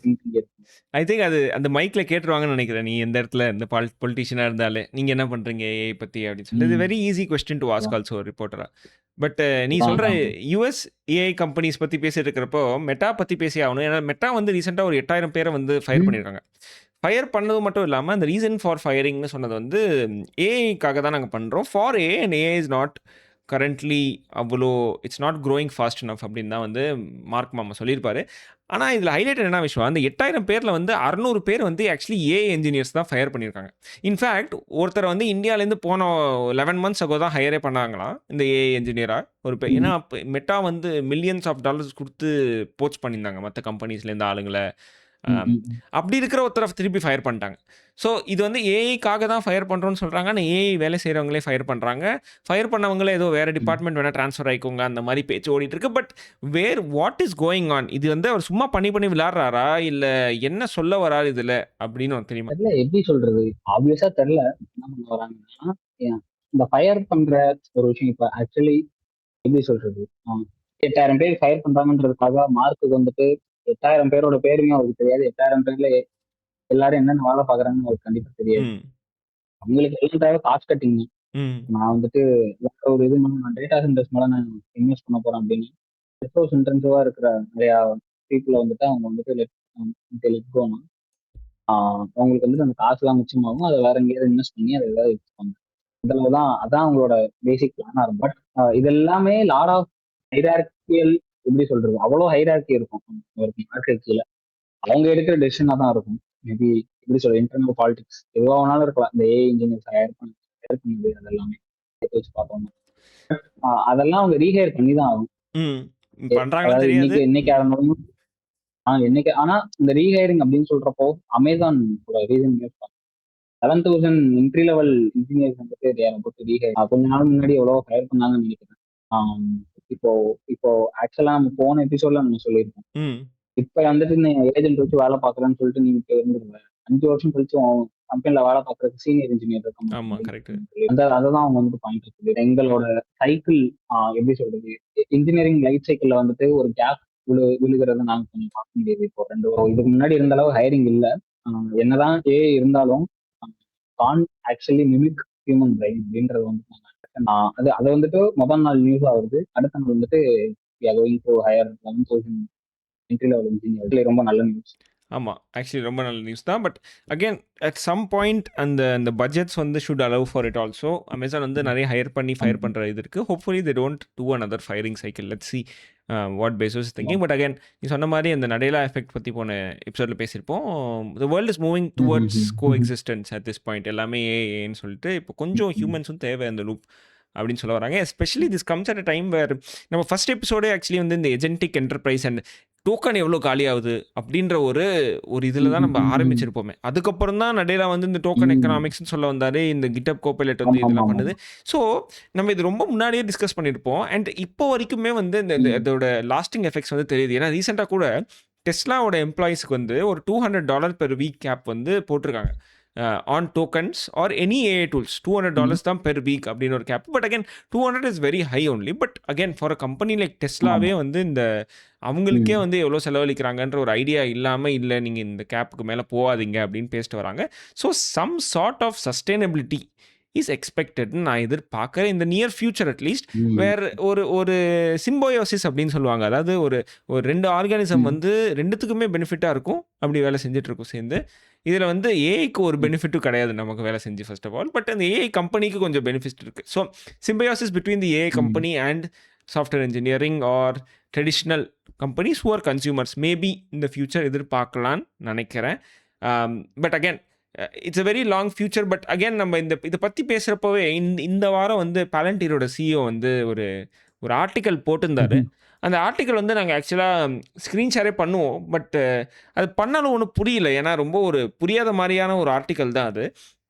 ஐ திங்க் அது அந்த மைக்ல கேட்டுருவாங்கன்னு நினைக்கிறேன். நீ எந்த இடத்துல இந்த பொலிட்டிஷியனா இருந்தாலே நீங்க என்ன பண்றீங்க ஏஐ பத்தி அப்படின்னு சொல்லி, இது very easy question to ask also ரிப்போர்ட்டரா. பட் நீ சொல்ற யூஎஸ் ஏஐ கம்பெனிஸ் பத்தி பேசிட்டு இருக்கிறப்போ மெட்டா பத்தி பேசி ஆகணும். ஏன்னா மெட்டா வந்து ரீசெண்டா ஒரு 8,000 பேரை வந்து ஃபயர் பண்ணியிருக்காங்க. ஃபயர் பண்ணது மட்டும் இல்லாமல் அந்த ரீசன் ஃபார் ஃபயரிங்னு சொன்னது வந்து ஏஐக்காக தான் நாங்கள் பண்ணுறோம். For AI and AI is not currently அவ்வளோ it's not growing fast enough அப்படின்னு தான் வந்து மார்க் மாமா சொல்லியிருப்பாரு. ஆனால் இதில் ஹைலைட் என்ன விஷயம், அந்த 8,000 பேரில் வந்து 600 பேர் வந்து ஆக்சுவலி ஏஐ இன்ஜினியர்ஸ் தான் ஃபயர் பண்ணியிருக்காங்க. இன்ஃபேக்ட் ஒருத்தர் வந்து இந்தியாவிலேருந்து போன 11 months ago தான் ஹையரே பண்ணாங்களாம் இந்த ஏஐ இன்ஜினியராக ஒரு பேர். ஏன்னா மெட்டா வந்து மில்லியன்ஸ் ஆஃப் டாலர்ஸ் கொடுத்து போச் பண்ணியிருந்தாங்க மற்ற கம்பெனிஸ்லேருந்து ஆளுங்களை. அப்படி இருக்கிற ஒருத்தரை திருப்பி ஃபயர் பண்ணிட்டாங்க. ஸோ இது வந்து ஏஐக்காக தான் ஃபயர் பண்ணுறோன்னு சொல்கிறாங்க. ஆனால் ஏஐ வேலை செய்கிறவங்களே ஃபயர் பண்ணுறாங்க. ஃபயர் பண்ணவங்களே ஏதோ வேறு டிபார்ட்மெண்ட் வேணால் ட்ரான்ஸ்ஃபர் ஆகிக்கோங்க அந்த மாதிரி பேச்சு ஓடிட்டு இருக்கு. But what is going on? இது வந்து அவர் சும்மா பண்ணி விளையாடுறாரா, இல்லை என்ன சொல்ல வராரு இதில் அப்படின்னு தெரியுமா? தெரியல, எப்படி சொல்றது, ஆப்வியஸா தெரியல என்ன பண்ண வராங்கன்னா. இந்த ஃபயர் பண்ற ஒரு விஷயம் இப்போ ஆக்சுவலி எப்படி சொல்றது, 8,000 பேர் ஃபயர் பண்றாங்கன்றதுக்காக மார்க்கு வந்துட்டு 8,000 பேரோட பேருமே அவருக்கு தெரியாது. 8,000 பேர்ல எல்லாரும் என்னென்ன வேலை பாக்குறாங்கன்னு அவருக்கு கண்டிப்பா தெரியாது. அவங்களுக்கு எல்லாம் தேவை காஸ்ட் கட்டிங். நான் வந்துட்டு ஒரு இது நான் டேட்டா சென்டர்ஸ் மேல நான் இன்வெஸ்ட் பண்ண போறேன் அப்படின்னு ரிசோர்ஸ் இன்டென்சிவா இருக்கிற நிறைய பீப்புளை வந்துட்டு அவங்க வந்துட்டு லெட் கோனா அவங்களுக்கு வந்துட்டு அந்த காசுலாம் மிச்சமாகும். அதை வேற எங்கேயாவது இன்வெஸ்ட் பண்ணி அதை ஏதாவது வச்சுப்பாங்க. இதுலதான் அதான் அவங்களோட பேசிக் பிளானா இருக்கும். பட் இது எல்லாமே லாட் ஆஃப் ஹைரார்கியல், எப்படி சொல்றது, அவ்வளவு ஹைரார்கி இருக்கும் ஒரு மார்க்கெட் கீழே. அவங்க எடுக்கிற டெசிஷனா தான் இருக்கும். மேபி எப்படி சொல்ற இன்டர்னல் பாலிடிக்ஸ் எதுவா வேணாலும் இருக்கலாம். இந்த ஏஐ இன்ஜினியர்ஸ் ஹையர் பண்ணது அதெல்லாமே வச்சு பார்த்தோம்னா அதெல்லாம் அவங்க ரீஹையர் பண்ணி தான் ஆகும். இன்னைக்கு ஆரம்பமும் என்னைக்கு. ஆனா இந்த ரீஹையரிங் அப்படின்னு சொல்றப்போ Amazon reason 11,000 entry level engineers வந்துட்டு ரீஹையர் கொஞ்ச நாள் முன்னாடி எவ்வளவு ஹையர் பண்ணாங்கன்னு நினைக்கிறேன். இப்போ ஆக்சுவலா நம்ம போன எபிசோட்ல நம்ம சொல்லியிருக்கோம், இப்ப வந்துட்டு நீ ஏஜென்ட் வச்சு வேலை பாக்குறேன்னு சொல்லிட்டு நீங்க இருந்துருவேன் 5 வருஷம் கழிச்சு கம்பெனில வேலை பாக்குறதுக்கு சீனியர் இன்ஜினியர் இருக்காங்க. அததான் அவங்க வந்துட்டு பாயிண்ட் இருக்குது. எங்களோட சைக்கிள் எப்படி சொல்றது, இன்ஜினியரிங் லைஃப் சைக்கிள்ல வந்துட்டு ஒரு கேப் விழுகிறத நாங்க கொஞ்சம் பார்க்க முடியுது. இப்போ இதுக்கு முன்னாடி இருந்த அளவு ஹையரிங் இல்ல. என்னதான் ஏஐ இருந்தாலும் can't actually mimic human brain அப்படின்றது வந்து அதை வந்துட்டு முதல் நாள் நியூஸ் ஆகுது, அடுத்த நாள் வந்துட்டு going to hire 11,000 entry level engineer. ரொம்ப நல்ல நியூஸ். ஆமாம், ஆக்சுவலி ரொம்ப நல்ல நியூஸ் தான். But again at some point அந்த பட்ஜெட்ஸ் வந்து should allow for it also. Amazon வந்து நிறைய ஹையர் பண்ணி ஃபயர் பண்ணுற இது இருக்குது. Hopefully they don't do another firing cycle. Let's see what Bezos thinking. But again நீ சொன்ன மாதிரி அந்த நடைலா எஃபெக்ட் பற்றி போன எபிசோடில் பேசியிருப்போம். The world is moving towards coexistence at this point. எல்லாமே ஏன்னு சொல்லிட்டு இப்போ கொஞ்சம் ஹியூமன்ஸும் தேவை அந்த லூப் அப்படின்னு சொல்ல வராங்க. Especially this comes at a time where நம்ம ஃபர்ஸ்ட் எபிசோடே ஆக்சுவலி வந்து இந்த ஏஜென்டிக் என்டர்பிரைஸ் அண்ட் டோக்கன் எவ்வளோ காலியாகுது அப்படின்ற ஒரு இதில் தான் நம்ம ஆரம்பிச்சிருப்போமே. அதுக்கப்புறம் தான் நடையில வந்து இந்த டோக்கன் எக்கனாமிக்ஸ்னு சொல்ல வந்தாரு. இந்த GitHub Copilot வந்து இதெல்லாம் பண்ணுது. ஸோ நம்ம இது ரொம்ப முன்னாடியே டிஸ்கஸ் பண்ணியிருப்போம். அண்ட் இப்போ வரைக்குமே வந்து இதோட லாஸ்டிங் எஃபெக்ட்ஸ் வந்து தெரியுது. ஏன்னா ரீசெண்டாக கூட டெஸ்லாவோட எம்ப்ளாயிஸ்க்கு வந்து ஒரு $200 பெர் வீக் கேப் வந்து போட்டிருக்காங்க. On tokens or any AI tools $200 தான் பெர் வீக் அப்படின்னு ஒரு cap. But again 200 is very high only. But again for a company like டெஸ்லாவே வந்து இந்த அவங்களுக்கே வந்து எவ்வளோ செலவழிக்கிறாங்கன்ற ஒரு ஐடியா இல்லாமல், இல்லை நீங்கள் இந்த கேப்புக்கு மேலே போகாதீங்க அப்படின்னு பேசிட்டு வராங்க. So some sort of sustainability is எக்ஸ்பெக்டட்னு நான் எதிர்பார்க்குறேன் இந்த நியர் ஃபியூச்சர் அட்லீஸ்ட். வேறு ஒரு சிம்போயோசிஸ் அப்படின்னு சொல்லுவாங்க. அதாவது ஒரு ரெண்டு ஆர்கானிசம் வந்து ரெண்டுத்துக்குமே பெனிஃபிட்டாக இருக்கும் அப்படி வேலை செஞ்சுட்டு இருக்கும் சேர்ந்து. இதில் வந்து ஏஐக்கு ஒரு பெனிஃபிட்டும் கிடையாது நமக்கு வேலை செஞ்சு ஃபர்ஸ்ட் ஆஃப் ஆல். பட் அந்த ஏஐ கம்பெனிக்கு கொஞ்சம் பெனிஃபிட் இருக்குது. So symbiosis between the AI company and software engineering or traditional companies who are consumers maybe இந்த ஃபியூச்சர் எதிர்பார்க்கலான்னு நினைக்கிறேன். But again it's a very long future. But again நம்ம இதை பற்றி பேசுகிறப்பவே இந்த வாரம் வந்து பாலன்டீரோட சிஇஓ வந்து ஒரு ஆர்டிக்கல் போட்டிருந்தாரு. அந்த ஆர்டிக்கல் வந்து நாங்கள் ஆக்சுவலாக ஸ்க்ரீன் ஷேரே பண்ணுவோம். பட் அது பண்ணாலும் ஒன்றும் புரியல. ஏன்னா ரொம்ப ஒரு புரியாத மாதிரியான ஒரு ஆர்டிக்கல் தான் அது.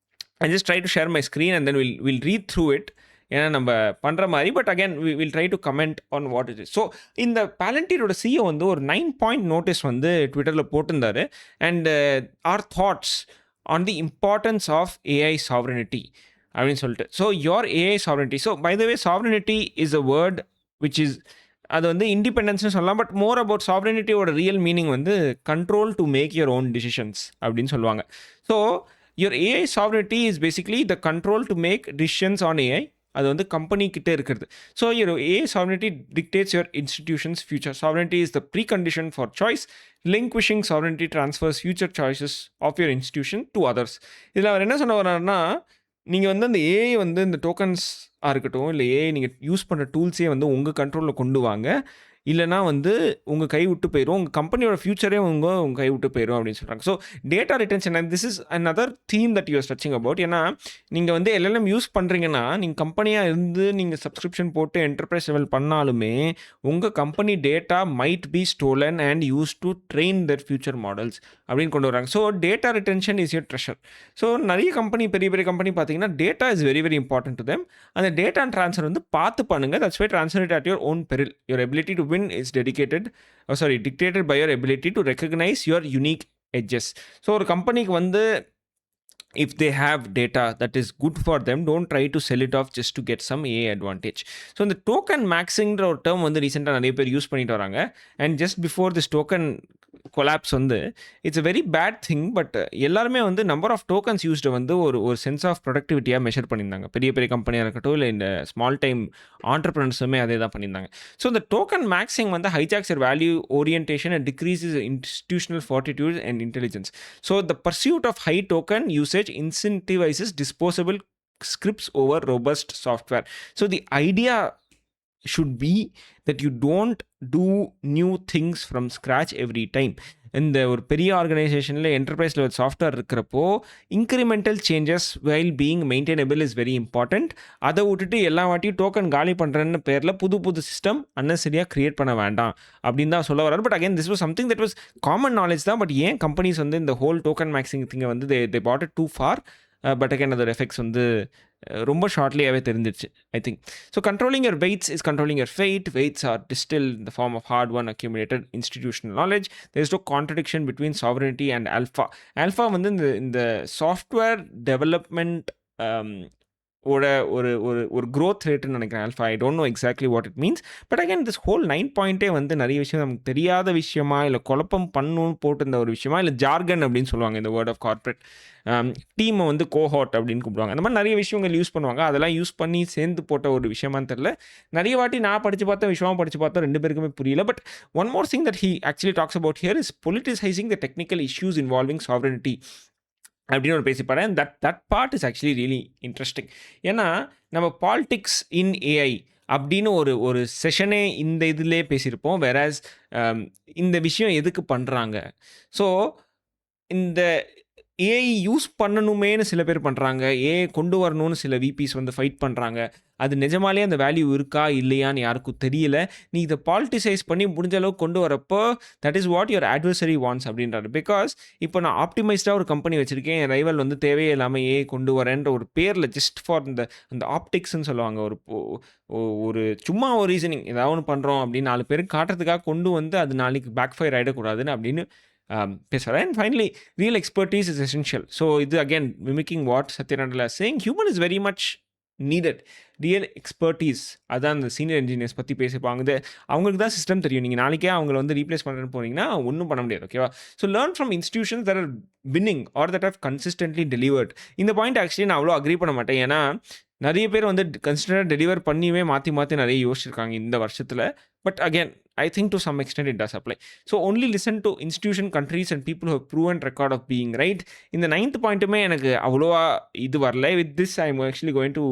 I just try to share my screen and then will read through it. ஏன்னா நம்ம பண்ணுற மாதிரி. But again will try to comment on what it is. So இந்த பாலன்டீரோட சிஇஓ வந்து ஒரு 9 பாயிண்ட் நோட்டீஸ் வந்து ட்விட்டரில் போட்டிருந்தாரு. And our thoughts on the importance of AI sovereignty அப்படின்னு சொல்லிட்டு. So your AI sovereignty. So by the way sovereignty is a word which is, அது வந்து இண்டிபெண்டன்ஸ்னு சொல்லலாம். பட் மோர் அபவுட் சாவரனிட்டியோட ரியல் மீனிங் வந்து control to make your own decisions அப்படின்னு சொல்லுவாங்க. So your AI sovereignty is basically the control to make decisions on AI. அது வந்து கம்பெனி கிட்டே இருக்கிறது. So your AI sovereignty dictates your institutions future. Sovereignty is the precondition for choice. Relinquishing sovereignty transfers future choices of your institution to others. இதில் அவர் என்ன சொல்ல வர்றாருன்னா, நீங்கள் வந்து அந்த ஏஐ வந்து இந்த டோக்கன்ஸாக இருக்கட்டும், இல்லை ஏஐ நீங்கள் யூஸ் பண்ணுற டூல்ஸே வந்து உங்கள் கண்ட்ரோலில் கொண்டு வாங்க. இல்லைனா வந்து உங்கள் கை விட்டு போயிடும், உங்கள் கம்பெனியோட ஃபியூச்சரே உங்கள் கை விட்டு போயிடும் அப்படின்னு சொல்கிறாங்க. So data retention and this is another theme that you're touching about. ஏன்னா நீங்கள் வந்து எல்எல்எம் யூஸ் பண்ணுறீங்கன்னா, நீங்கள் கம்பெனியாக இருந்து நீங்கள் சப்ஸ்கிரிப்ஷன் போட்டு என்டர்பிரைஸ் லெவல் பண்ணாலுமே உங்கள் company data might be stolen and use to train that future models அப்படின்னு கொண்டு வராங்க. So data retention is your treasure. So நிறைய கம்பெனி, பெரிய பெரிய கம்பெனி பார்த்தீங்கன்னா data is very very important to them. அந்த டேட்டா ட்ரான்ஸ்ஃபர் வந்து பார்த்து பண்ணுங்கள். That's why transfer it at your own peril. Your ability to win is dictated by your ability to recognize your unique edges. So ஒரு கம்பெனிக்கு வந்து if they have data that is good for them, don't try to sell it off just to get some AI advantage. So இந்த token maxingன்ற ஒரு term வந்து ரீசெண்டாக நிறைய பேர் use பண்ணிட்டு வராங்க. And just before this token collapse வந்து it's a very bad thing. But எல்லாருமே வந்து நம்பர் ஆஃப் டோக்கன்ஸ் யூஸ்டு வந்து ஒரு சென்ஸ் ஆஃப் ப்ரொடக்டிவிட்டியாக மெஷர் பண்ணியிருந்தாங்க. பெரிய பெரிய கம்பெனியாக இருக்கட்டும், இல்லை இந்த ஸ்மால் டைம் ஆண்டர்பிரனர்ஸுமே அதே தான் பண்ணியிருந்தாங்க. ஸோ இந்த டோக்கன் மேக்ஸிங் வந்து hijacks your value orientation and decreases institutional fortitude and intelligence. So the pursuit of high token usage incentivizes disposable scripts over robust software. So the idea should be that you don't do new things from scratch every time. இந்த ஒரு பெரிய ஆர்கனைசேஷனில் enterprise level software இருக்கிறப்போ incremental changes while being maintainable is very important. அதை விட்டுட்டு எல்லா வாட்டியும் token காலி பண்ணுறேன்னு பேரில் புது சிஸ்டம் அன்னெசரியாக க்ரியேட் பண்ண வேண்டாம் அப்படின்னு தான் சொல்ல வராரு. But again this was something that was common knowledge தான். பட் ஏன் கம்பெனிஸ் வந்து இந்த ஹோல் டோக்கன் மேக்ஸிங் திங்கை வந்து they put it too far. But again அதோட எஃபெக்ட்ஸ் வந்து ரொம்ப ஷார்ட்லியாகவே தெரிஞ்சிருச்சு I think. So controlling your weights is controlling your fate. Weights are distil in the form of hard won accumulated institutional knowledge. There is no contradiction between sovereignty and alpha. Alpha வந்து இந்த software development ஓட ஒரு growth ரேட்டுன்னு நினைக்கிறேன் alpha. I don't know exactly what it means. But again this whole 9 பாயிண்ட்டே வந்து நிறைய விஷயம் நமக்கு தெரியாத விஷயமா, இல்லை குழப்பம் பண்ணணும்னு போட்டிருந்த ஒரு விஷயமா, இல்லை ஜார்கன் அப்படின்னு சொல்லுவாங்க இந்த வேர்ட் ஆஃப் கார்ப்பரேட். டீமை வந்து கோஹாட் அப்படின்னு கூப்பிடுவாங்க. அந்த மாதிரி நிறைய விஷயங்கள் யூஸ் பண்ணுவாங்க. அதெல்லாம் யூஸ் பண்ணி சேர்ந்து போட்ட ஒரு விஷயமான்னு தெரில. நிறைய வாட்டி நான் படித்து பார்த்தேன், விஷயமாக படித்து பார்த்தோம், ரெண்டு பேருக்குமே புரியல. But one more thing that he actually talks about here is politicizing the technical issues involving sovereignty அப்படின்னு ஒரு பேசிப்பாடேன். That part is actually really interesting. ஏன்னா நம்ம பாலிடிக்ஸ் இன் ஏஐ அப்படின்னு ஒரு செஷனே இந்த இதிலே பேசியிருப்போம். வேறாஸ் இந்த விஷயம் எதுக்கு பண்ணுறாங்க. ஸோ ஏஐ யூஸ் பண்ணணுமேன்னு சில பேர் பண்ணுறாங்க, ஏஐ கொண்டு வரணும்னு சில விபிஸ் வந்து ஃபைட் பண்ணுறாங்க. அது நிஜமாலே அந்த வேல்யூ இருக்கா இல்லையான்னு யாருக்கும் தெரியல. நீ இதை பாலிட்டிசைஸ் பண்ணி முடிஞ்ச அளவுக்கு கொண்டு வரப்போ that is what your adversary wants அப்படின்றாரு. பிகாஸ் இப்போ நான் ஆப்டிமைஸ்டாக ஒரு கம்பெனி வச்சுருக்கேன், என் ரைவல் வந்து தேவையே இல்லாமல் ஏஐ கொண்டு வரேன்ற ஒரு பேரில் ஜஸ்ட் ஃபார் அந்த ஆப்டிக்ஸ்ன்னு சொல்லுவாங்க, ஒரு சும்மா ஒரு ரீசனிங் ஏதாவது ஒன்று பண்ணுறோம் அப்படின்னு 4 பேருக்கு காட்டுறதுக்காக கொண்டு வந்து அது நாளைக்கு பேக் ஃபயர் ஆகிடக்கூடாதுன்னு அப்படின்னு பேசுகிறேன். And finally real expertise is essential. So இது again mimicking what Satya Nadella is saying, human is very much needed. Real expertise அதான் அந்த சீனியர் இன்ஜினியர்ஸ் பற்றி பேசிப்பாங்க. இது அவங்களுக்கு தான் சிஸ்டம் தெரியும். நீங்கள் நாளைக்கே அவங்கள வந்து ரீப்ளேஸ் பண்ணுறேன்னு போனீங்கன்னா ஒன்றும் பண்ண முடியாது. ஓகேவா? So learn from institutions that are winning or that have consistently delivered. இந்த பாயிண்ட் ஆக்சுவலி நான் அவ்வளோ அக்ரி பண்ண மாட்டேன். ஏன்னா நிறைய பேர் வந்து கன்சிஸ்டண்டாக டெலிவர் பண்ணியுமே மாற்றி நிறைய யோசிச்சிருக்காங்க இந்த வருஷத்தில். But again I think to some extent it does apply. So only listen to institution, countries and people who have proven record of being right. இந்த 9th பாயிண்ட்டுமே எனக்கு அவ்வளோவா இது வரல. With this I am actually going to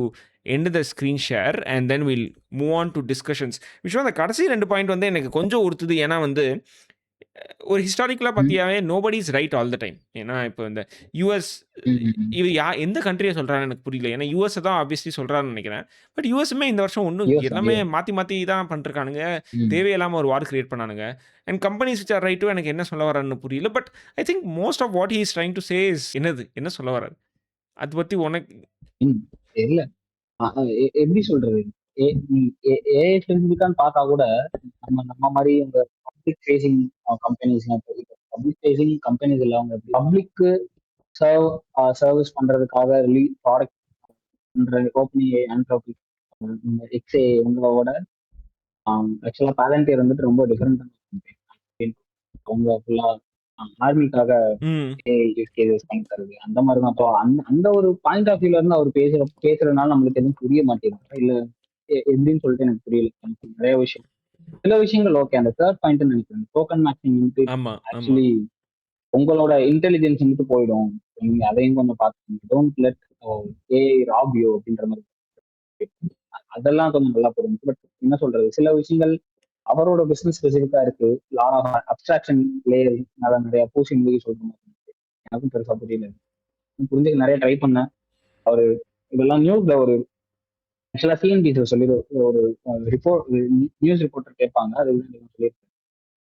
end the screen share and then we'll move on to discussions. விஷயம் அந்த கடைசி 2 point வந்து எனக்கு கொஞ்சம் உறுத்துது. ஏன்னா வந்து ஒரு ஹிஸ்டாரிக்கலாக பார்த்தியாவே nobody is right all the time. ஏன்னா இப்போ இந்த யூஎஸ் இது எந்த கண்ட்ரியை சொல்கிறான்னு எனக்கு புரியல. ஏன்னா யூஎஸ் தான் ஆப்வியஸ்லி சொல்கிறான்னு நினைக்கிறேன். பட் யூஎஸ்மே இந்த வருஷம் ஒன்றும் எல்லாமே மாற்றி தான் பண்ணிருக்கானுங்க. தேவையில்லாமல் ஒரு வார் கிரியேட் பண்ணானுங்க. அண்ட் கம்பெனிஸ் விச் ஆர் ரைட்டும் எனக்கு என்ன சொல்ல வரான்னு புரியல. But I think most of what he is trying to say is என்ன சொல்ல வராது அதை பற்றி உனக்கு தெரியல. எப்படி சொல்றது, ஏஐ ஸ்பெசிஃபிக்கான்னு பார்த்தா கூட நம்ம மாதிரி இந்த பப்ளிக் ஃபேசிங் கம்பெனிஸ்லாம் பப்ளிக் ஃபேசிங் கம்பெனிஸ் இல்லை, அவங்க பப்ளிக்கு சர்வீஸ் பண்றதுக்காக ப்ராடக்ட் பண்ற ஓப்பனிங் ஆண்ட்ராபிக் எக்ஸே உங்களோட ஆக்சுவலா பாலண்டியர் வந்துட்டு ரொம்ப டிஃபரெண்டான கம்பெனி. அவங்க ஃபுல்லா ஆர்மிக்காக பண்ணி தருது அந்த மாதிரி தான். அந்த ஒரு பாயிண்ட் ஆஃப் வியூல இருந்து அவர் பேசுறதுனால நம்மளுக்கு எதுவும் புரிய மாட்டேங்குது. இல்ல எப்படின்னு சொல்லிட்டு எனக்கு புரியல. எனக்கு நிறைய விஷயம் சில விஷயங்கள் ஓகே. அந்த தேர்ட் பாயிண்ட் நினைக்கிறேன், டோக்கன் மேக்சிங் ஆக்சுவலி உங்களோட இன்டெலிஜென்ஸ் வந்துட்டு போயிடும். நீங்க அதையும் கொஞ்சம் பார்த்துக்கோங்க. Don't let AI rob you அப்படின்ற மாதிரி அதெல்லாம் கொஞ்சம் நல்லா புரிஞ்சு. பட் என்ன சொல்றது, சில விஷயங்கள் அவரோட பிசினஸ் ஸ்பெசிஃபிக்கா இருக்கு. லாட் ஆஃப் அப்ஸ்ட்ராக்ஷன் லேயர் நிறைய பூசி மூவி சொல்ற மாதிரி எனக்கும் பெருசா புரியல. புரிஞ்சுக்க நிறைய ட்ரை பண்ணேன். அவரு இதெல்லாம் நியூஸ்ல ஒரு ஆக்சுவலா சிஎன்பிசி சொல்லி ஒரு நியூஸ் ரிப்போர்ட்டர் கேட்பாங்க. அது சொல்லியிருக்கேன்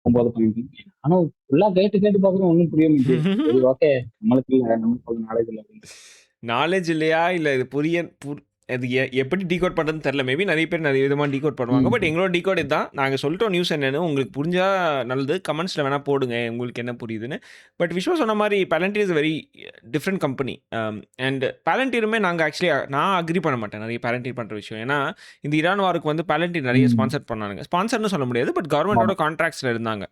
9 பாயிண்ட். ஆனா ஃபுல்லா கேட்டு பாக்குறோம், ஒன்னும் புரிய முடியாது. ஓகே நம்மளுக்கு இல்ல, நமக்கு நாலேஜ் இல்லை அப்படின்னு. நாலேஜ் இல்லையா இல்லை இது அது எப்படி டீகோட் பண்ணுறதுன்னு தெரில. மேபி நிறைய பேர் நிறைய விதமாக டீகோட் பண்ணுவாங்க. பட் எங்களோட டீகோட் இதுதான். நாங்கள் சொல்லிட்டோம் நியூஸ் என்னென்னு. உங்களுக்கு புரிஞ்சால் நல்லது, கமெண்ட்ஸில் வேணால் போடுங்க உங்களுக்கு என்ன புரியுதுன்னு. பட் விஸ்வா சொன்ன மாதிரி Palantir is very different company. And பாலண்டியருமே நாங்கள் ஆக்சுவலி நான் அக்ரி பண்ண மாட்டேன் நிறைய பாலண்டியர் பண்ணுற விஷயம். ஏன்னா இந்த ஈரான் வாருக்கு வந்து பாலண்டியர் நிறைய ஸ்பான்சர் பண்ணானுங்க. ஸ்பான்சர்னு சொல்ல முடியாது, பட் கவர்மெண்டோட கான்ட்ராக்ட்ஸில் இருந்தாங்க.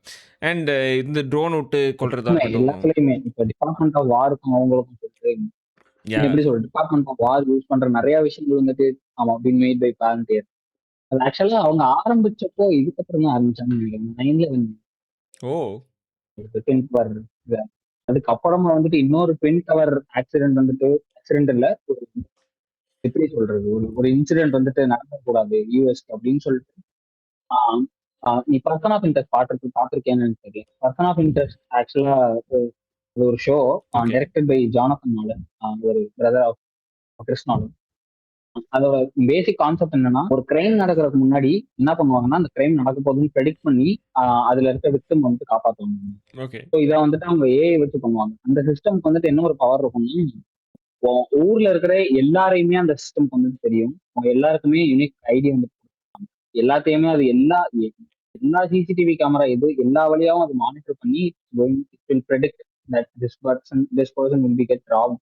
அண்ட் இந்த ட்ரோன் விட்டு கொள்றதா எல்லாத்துலயுமே இப்போ டிபார்ட்மெண்ட் ஆஃப் வாருக்கும் அவங்களுக்கும் எப்படி சொல்றது, டிபார்ட்மெண்ட் ஆஃப் வார் யூஸ் பண்ற நிறைய விஷயங்கள் வந்துட்டு ஆமா பீன் மேட் பை பாலண்டியர். அது ஆக்சுவலா அவங்க ஆரம்பிச்சப்போ இதுக்கப்புறம் தான் ஆரம்பிச்சாங்க நினைக்கிறேன். 9/11 ட்வின் டவர். அதுக்கப்புறமா வந்துட்டு இன்னொரு ட்வின் டவர் ஆக்சிடென்ட் வந்துட்டு ஆக்சிடென்ட் இல்ல, எப்படி சொல்றது, ஒரு இன்சிடென்ட் வந்துட்டு நடக்கக்கூடாது யூஎஸ் அப்படின்னு சொல்லிட்டு நீ பர்சன் ஆஃப் இன்ட்ரெஸ்ட் பார்த்திருக்கேன்னு தெரியல. பர்சன் ஆஃப் இன்ட்ரெஸ்ட் ஆக்சுவலா ஒரு show directed by Jonathan Nolan, ஒரு பிரதர் ஆஃப் கிறிஸ் நாலன். அதோட பேசிக் கான்செப்ட் என்னன்னா, ஒரு கிரைம் நடக்கிறதுக்கு முன்னாடி என்ன பண்ணுவாங்கன்னா, அந்த கிரைம் நடக்க போகுதுன்னு ப்ரெடிக்ட் பண்ணி அதுல இருக்க விக்டிம் வந்துட்டு காப்பாற்றுவாங்க. ஸோ இதை வந்துட்டு அவங்க ஏஐ வச்சு பண்ணுவாங்க. அந்த சிஸ்டம்க்கு வந்துட்டு என்ன ஒரு பவர் இருக்கும்னா, ஊர்ல இருக்கிற எல்லாரையுமே அந்த சிஸ்டம்க்கு வந்துட்டு தெரியும். அவங்க எல்லாருக்குமே யூனிக் ஐடி வந்துட்டு எல்லாத்தையுமே அது எல்லா சிசிடிவி கேமரா எல்லா வழியாவும் அது மானிட்டர் பண்ணி predict that this person will be get robbed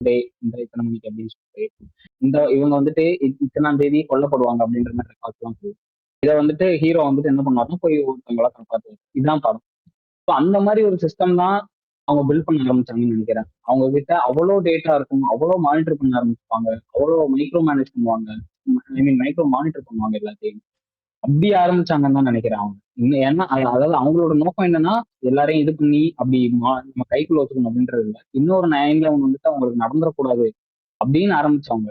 today இந்த இத்தனை மணிக்கு அப்படின்னு சொல்லிட்டு இவங்க வந்துட்டு இத்தனாம் தேதி கொல்லப்படுவாங்க அப்படின்ற மாதிரி ரெக்கார்ட்லாம் போய் இதை வந்துட்டு ஹீரோ வந்துட்டு என்ன பண்ணுவாருன்னா போய் ஒருத்தவங்களா காப்பாற்றுவாரு. இதுதான் படம். ஸோ அந்த மாதிரி ஒரு சிஸ்டம் தான் அவங்க பில்ட் பண்ண ஆரம்பிச்சாங்கன்னு நினைக்கிறேன். அவங்க கிட்ட அவ்வளோ டேட்டா இருக்கும், அவ்வளோ மானிட்டர் பண்ண ஆரம்பிச்சுப்பாங்க, அவ்வளோ மைக்ரோ மேனேஜ் பண்ணுவாங்க, மைக்ரோ மானிட்டர் பண்ணுவாங்க எல்லாத்தையும். அப்படி ஆரம்பிச்சாங்கன்னு தான் நினைக்கிறேன் அவங்க. இன்னும் ஏன்னா அதாவது அவங்களோட நோக்கம் என்னன்னா எல்லாரையும் இது பண்ணி அப்படி நம்ம கைக்குள்ள வச்சுக்கணும் அப்படின்றது இல்லை. இன்னொரு 9/11 வந்துட்டு அவங்களுக்கு நடந்துடக்கூடாது அப்படின்னு ஆரம்பிச்சவங்க.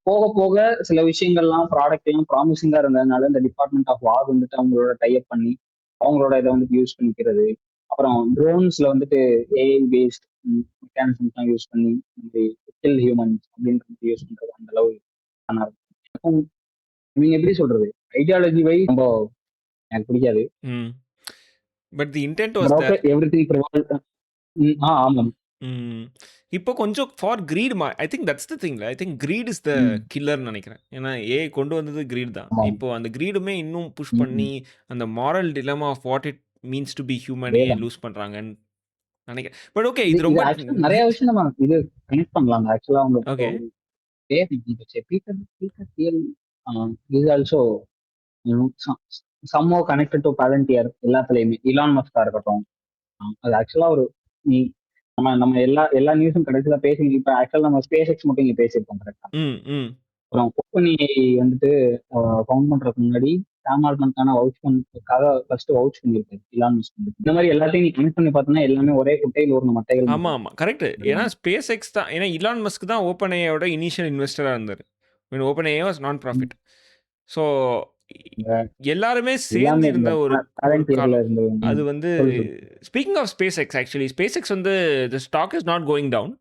போக போக சில விஷயங்கள்லாம் ப்ராடக்ட் எல்லாம் ப்ராமிசிங்கா இருந்ததுனால இந்த டிபார்ட்மெண்ட் ஆஃப் வார் வந்துட்டு அவங்களோட டைப் பண்ணி அவங்களோட இதை வந்துட்டு யூஸ் பண்ணிக்கிறது, அப்புறம் ட்ரோன்ஸ்ல வந்துட்டு ஏஐ பேஸ்ட் மெக்கானிசம் தான் யூஸ் பண்ணி கில் ஹியூமன்ஸ் அப்படின்றது யூஸ் பண்றது அந்த அளவு நல்லா இருக்கும். நீங்க எப்படி சொல்றது, ஐடியாலஜி வை ரொம்ப எனக்கு பிடிக்காது. ம். But the intent was but okay, there. Everything ஆமாம். ம். இப்போ கொஞ்சம் for greed I think that's the திங்ல. I think greed is the hmm, கில்லர்ன்னு நெனைக்கிறேன். ஏன்னா ஏஐ கொண்டு வந்தது கிரீட் தான். ஆமாம். இப்போ அந்த கிரீடுமே இன்னும் புஷ் ம், பண்ணி அந்த moral dilemma of what it means to be ஹியூமனே அதேதான். லூஸ் பண்றாங்கன்னு நெனைக்கிறேன். பட் ஓகே இது இது இது ரொம்ப ஆக்சுவலா நிறைய விஷயம் நம்ம இது கனெக்ட் பண்ணலாம். ஆக்சுவலா அவங்க ஓகே. பேர் Peter Peter Thiel is also somehow connected to Palantir எல்லாத்துலயுமே. இலான் மஸ்கா இருக்கட்டும். அது ஆக்சுவலா ஒரு நீ நம்ம நம்ம எல்லா நியூஸும் கடைசியில பேசி இப்ப ஆக்சுவலா நம்ம ஸ்பேஸ் எக்ஸ் மட்டும் இங்க பேசியிருக்கோம் கரெக்டா. ம், ம். அப்புறம் ஓப்பன் வந்துட்டு ஃபவுண்ட் பண்றதுக்கு முன்னாடி சாம் ஆல்ட்மன்கான வவுச் பண்றதுக்காக ஃபர்ஸ்ட் வவுச் பண்ணியிருக்காரு இலான் மஸ்க் வந்து. இந்த மாதிரி எல்லாத்தையும் நீ கனெக்ட் பண்ணி பார்த்தோம்னா எல்லாமே ஒரே குட்டையில் ஊர்ன மட்டைகள் ஆமா, மட்டும் ஆமா. கரெக்ட். ஏன்னா எல்லாமே. ஸ்பேஸ் எக்ஸ் தான். ஏன்னா இலான் மஸ்க் தான் ஓப்பன் ஏஐயோட இனிஷியல் இன்வெஸ்டரா இருந்தாரு. when ஓப்பன் ஏஐ வாஸ் நான் ம். ப்ராஃபிட். ஸோ இந்த எல்லாருமே சேர்ந்து எல்லாமே இந்த இருந்த ஒரு ஒரு பாலண்டியர்ல காலம். இருந்து அது வந்து சொல்லு சொல்லு. Speaking of SpaceX actually SpaceX வந்து the stock is not going down.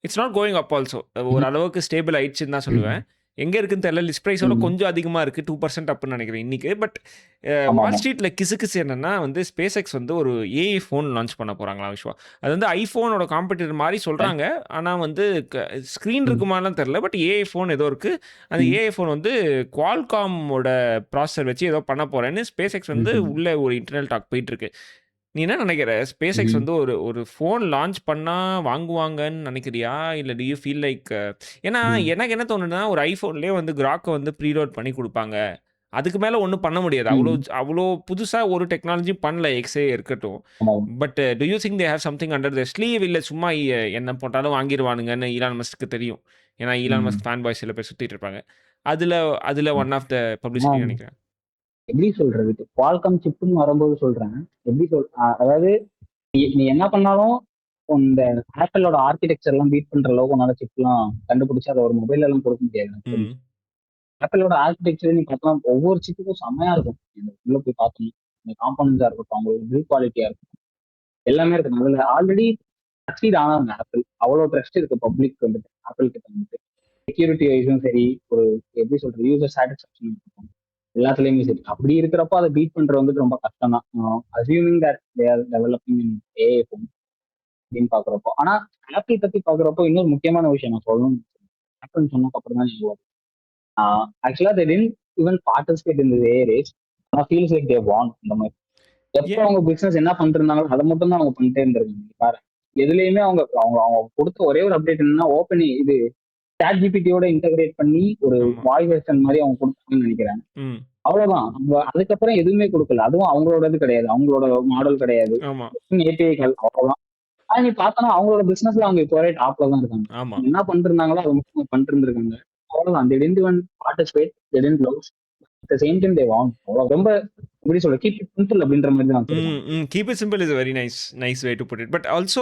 It's not going up also. ஒரு ம், அளவுக்கு ஸ்டேபிள் ஆயிடுச்சுன்னு தான் சொல்லுவேன். ம், எங்கே இருக்குன்னு தெரியல. லிஸ்ட் ப்ரைஸோட ம். கொஞ்சம் அதிகமாக இருக்குது. 2% அப்புன்னு நினைக்கிறேன் இன்னைக்கு. பட் ஆமா வால் ஆமா. ஸ்ட்ரீட்டில் கிசு என்னன்னா வந்து ஸ்பேஸ் எக்ஸ் வந்து ஒரு ஏஐ ஃபோன் லான்ச் பண்ண போகிறாங்களா விஷ்வா. அது வந்து ஐஃபோனோட காம்படிட்டர் மாதிரி சொல்கிறாங்க. ஆனால் வந்து ஸ்க்ரீன் ம், இருக்குமாலாம் தெரில. பட் ஏஐ ஃபோன் ஏதோ இருக்குது. அந்த ம், ஏஐ ஃபோன் வந்து குவால்காமோட ப்ராசஸர் வச்சு ஏதோ பண்ண போகிறேன்னு ஸ்பேஸ் எக்ஸ் வந்து ம், உள்ள ஒரு இன்டர்னல் டாக் போயிட்டுருக்கு. நீ என்ன நினைக்கிற? ஸ்பேஸ் எக்ஸ் ம், வந்து ஒரு ஒரு ஃபோன் லான்ச் பண்ணா வாங்குவாங்கன்னு நினைக்கிறியா? இல்ல டு யூ ஃபீல் லைக் ஏன்னா ம், எனக்கு என்ன தோணுதுன்னா, ஒரு ஐஃபோன்லேயே வந்து கிராக்க வந்து ப்ரீலோட் பண்ணி குடுப்பாங்க. அதுக்கு மேல ஒண்ணும் பண்ண முடியாது. அவ்ளோ ம். அவ்ளோ புதுசா ஒரு டெக்னாலஜியும் பண்ணல எக்ஸே இருக்கட்டும். ஆமா. But do you think they have something under there sleeve இல்ல சும்மா என்ன போட்டாலும் வாங்கிருவானுங்கன்னு ஈலான் மஸ்க்கு தெரியும். ஏன்னா ஈலான் ம், மஸ்க் ஃபேன் பாய்ஸ் சில பேர் சுத்திட்டு இருப்பாங்க. அதுல அதுல ம். ஒன் ஆஃப் த ஆனா பப்ளிசிட்டி நினைக்கிறேன். எப்படி சொல்றது, இப்போ குவால்காம் சிப்னு வரும்போது சொல்றேன். எப்படி அதாவது நீ என்ன பண்ணாலும் இந்த ஆப்பிளோட ஆர்கிடெக்சர் எல்லாம் பீட் பண்ற அளவுக்கு உன்னால சிப் எல்லாம் கண்டுபிடிச்சு அதை ஒரு மொபைல் எல்லாம் கொடுக்க முடியாது எனக்கு தெரிஞ்சு. ம். ஆப்பிளோட ஆர்கிடெக்சர் நீ பார்த்தா ஒவ்வொரு சிப்புக்கும் செம்மையா இருக்கும். நீங்க உள்ள போய் பார்த்தோம் இந்த காம்பனன்ஸா இருக்கட்டும், அவங்களோட பில்ட் குவாலிட்டியா இருக்கும், எல்லாமே இருக்கு. அதுல ஆல்ரெடி சக்சீட் ஆனாங்க ஆப்பிள். அவ்வளவு ட்ரஸ்ட் இருக்கு பப்ளிக் வந்துட்டு ஆப்பிள் கிட்ட வந்துட்டு. செக்யூரிட்டி வைஸும் சரி, ஒரு எப்படி சொல்றது, யூசர் சாட்டிஸ்ஃபேக்ஷன் இருக்கும், எல்லாத்துலயுமே சரி. அப்படி இருக்கிறப்போ அதை பீட் பண்றது வந்துட்டு ரொம்ப கஷ்டம் தான். Assuming that they are developing in AI அப்படின்னு பாக்குறப்போ. ஆனா ஆப்பிள் பத்தி பாக்குறப்போ இன்னொரு முக்கியமான விஷயம் நான் சொல்லணும். ஆப்பிள் சொன்னதுக்கு அப்புறம் தான் ஞாபகம் வருது. ஆக்சுவலா தே didn't even participate in the A race. ஆனா ஃபீல்ஸ் லைக் தே வான் இந்த மாதிரி. எப்போ ஏன்? அவங்க பிசினஸ் என்ன பண்ணிட்டு இருந்தாங்களோ அதை மட்டும் தான் அவங்க பண்ணிட்டே இருந்திருக்காங்க பாரு. எதுலயுமே அவங்க அவங்க அவங்க கொடுத்த ஒரே ஒரு அப்டேட் என்னன்னா, ஓப்பன் இது சாட் ஜிபிடியோட இன்டகிரேட் பண்ணி ஒரு ஆமா. வாய்ஸ் வெர்ஷன் மாதிரி அவங்க கொடுத்தாங்கன்னு நினைக்கிறேன். ம். அவ்வளவுதான். அவங்க அதுக்கப்புறம் எதுவுமே கொடுக்கல. அதுவும் அவங்களோடது கிடையாது, அவங்களோட மாடல் கிடையாது, ஆமா, ஏபிஐகள் அவ்வளவுதான். ஆனா நீ பார்த்தனா அவங்களோட பிசினஸ்ல அவங்க இப்போ ஒரே டாப்ல தான் இருக்காங்க. ஆமா. அவங்க என்ன பண்ணிட்டு இருந்தாங்களோ அதை மட்டும் பண்ணிட்டு இருந்திருக்காங்க. அவ்வளவுதான். they didn't even participate, they didn't lose. At the same time they won. அவ்வளவு. ரொம்ப எப்படி சொல்ல, கீப் இட் சிம்பிள் அப்படின்ற மாதிரி தான் வச்சிருக்காங்க. Keep it simple is a very nice way to put it. But also,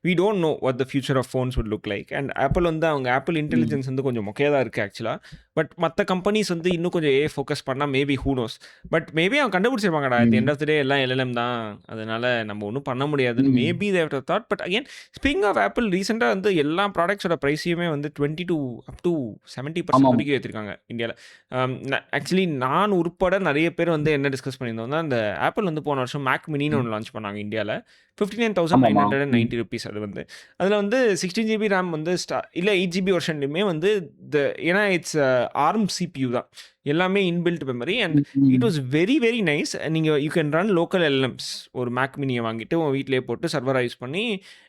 we don't know what the future of phones would look like. And Apple வந்து அவங்க ஆப்பிள் ம், இன்டெலிஜென்ஸ் வந்து கொஞ்சம் மொக்கையாக தான் இருக்குது ஆக்சுவலாக. பட் மற்ற கம்பெனிஸ் வந்து இன்னும் கொஞ்சம் ஏஐ ஃபோக்கஸ் பண்ணால் maybe who knows. But maybe அவங்க கண்டுபிடிச்சிருப்பாங்கடா. at the end hmm, of the day எல்லாம் எல்எல்எம் தான். அதனால நம்ம ஒன்றும் பண்ண முடியாதுன்னு ம். Maybe they've thought. But again speaking of Apple ரீசெண்டாக வந்து எல்லா ப்ராடக்ட்ஸோட ப்ரைஸையுமே வந்து 20 to up to 70% ஆமா ஆமா. வரைக்கும் ஏற்றிருக்காங்க இந்தியாவில். ஆக்சுவலி நான் உட்பட நிறைய பேர் வந்து என்ன டிஸ்கஸ் பண்ணியிருந்தோம்னா, அந்த ஆப்பிள் வந்து போன வருஷம் மேக் மினின்னு ஒன்று லான்ச் பண்ணாங்க இந்தியாவில். ஆமாமா. ம், 59,990 rupees அது வந்து. அதில் வந்து 16 ஜிபி ரேம் வந்து இல்லை 8 ஜிபி வெர்ஷன்லையுமே வந்து ஏன்னா இட்ஸ் ஆர்ம் சிபியூ தான். எல்லாமே இன்பில்ட் மெமரி அண்ட் ம், இட் ம், வாஸ் வெரி வெரி நைஸ். நீங்கள் you can run local LLMs. ஒரு மேக் மினியை வாங்கிட்டு உங்கள் வீட்டிலேயே போட்டு சர்வராக யூஸ் பண்ணி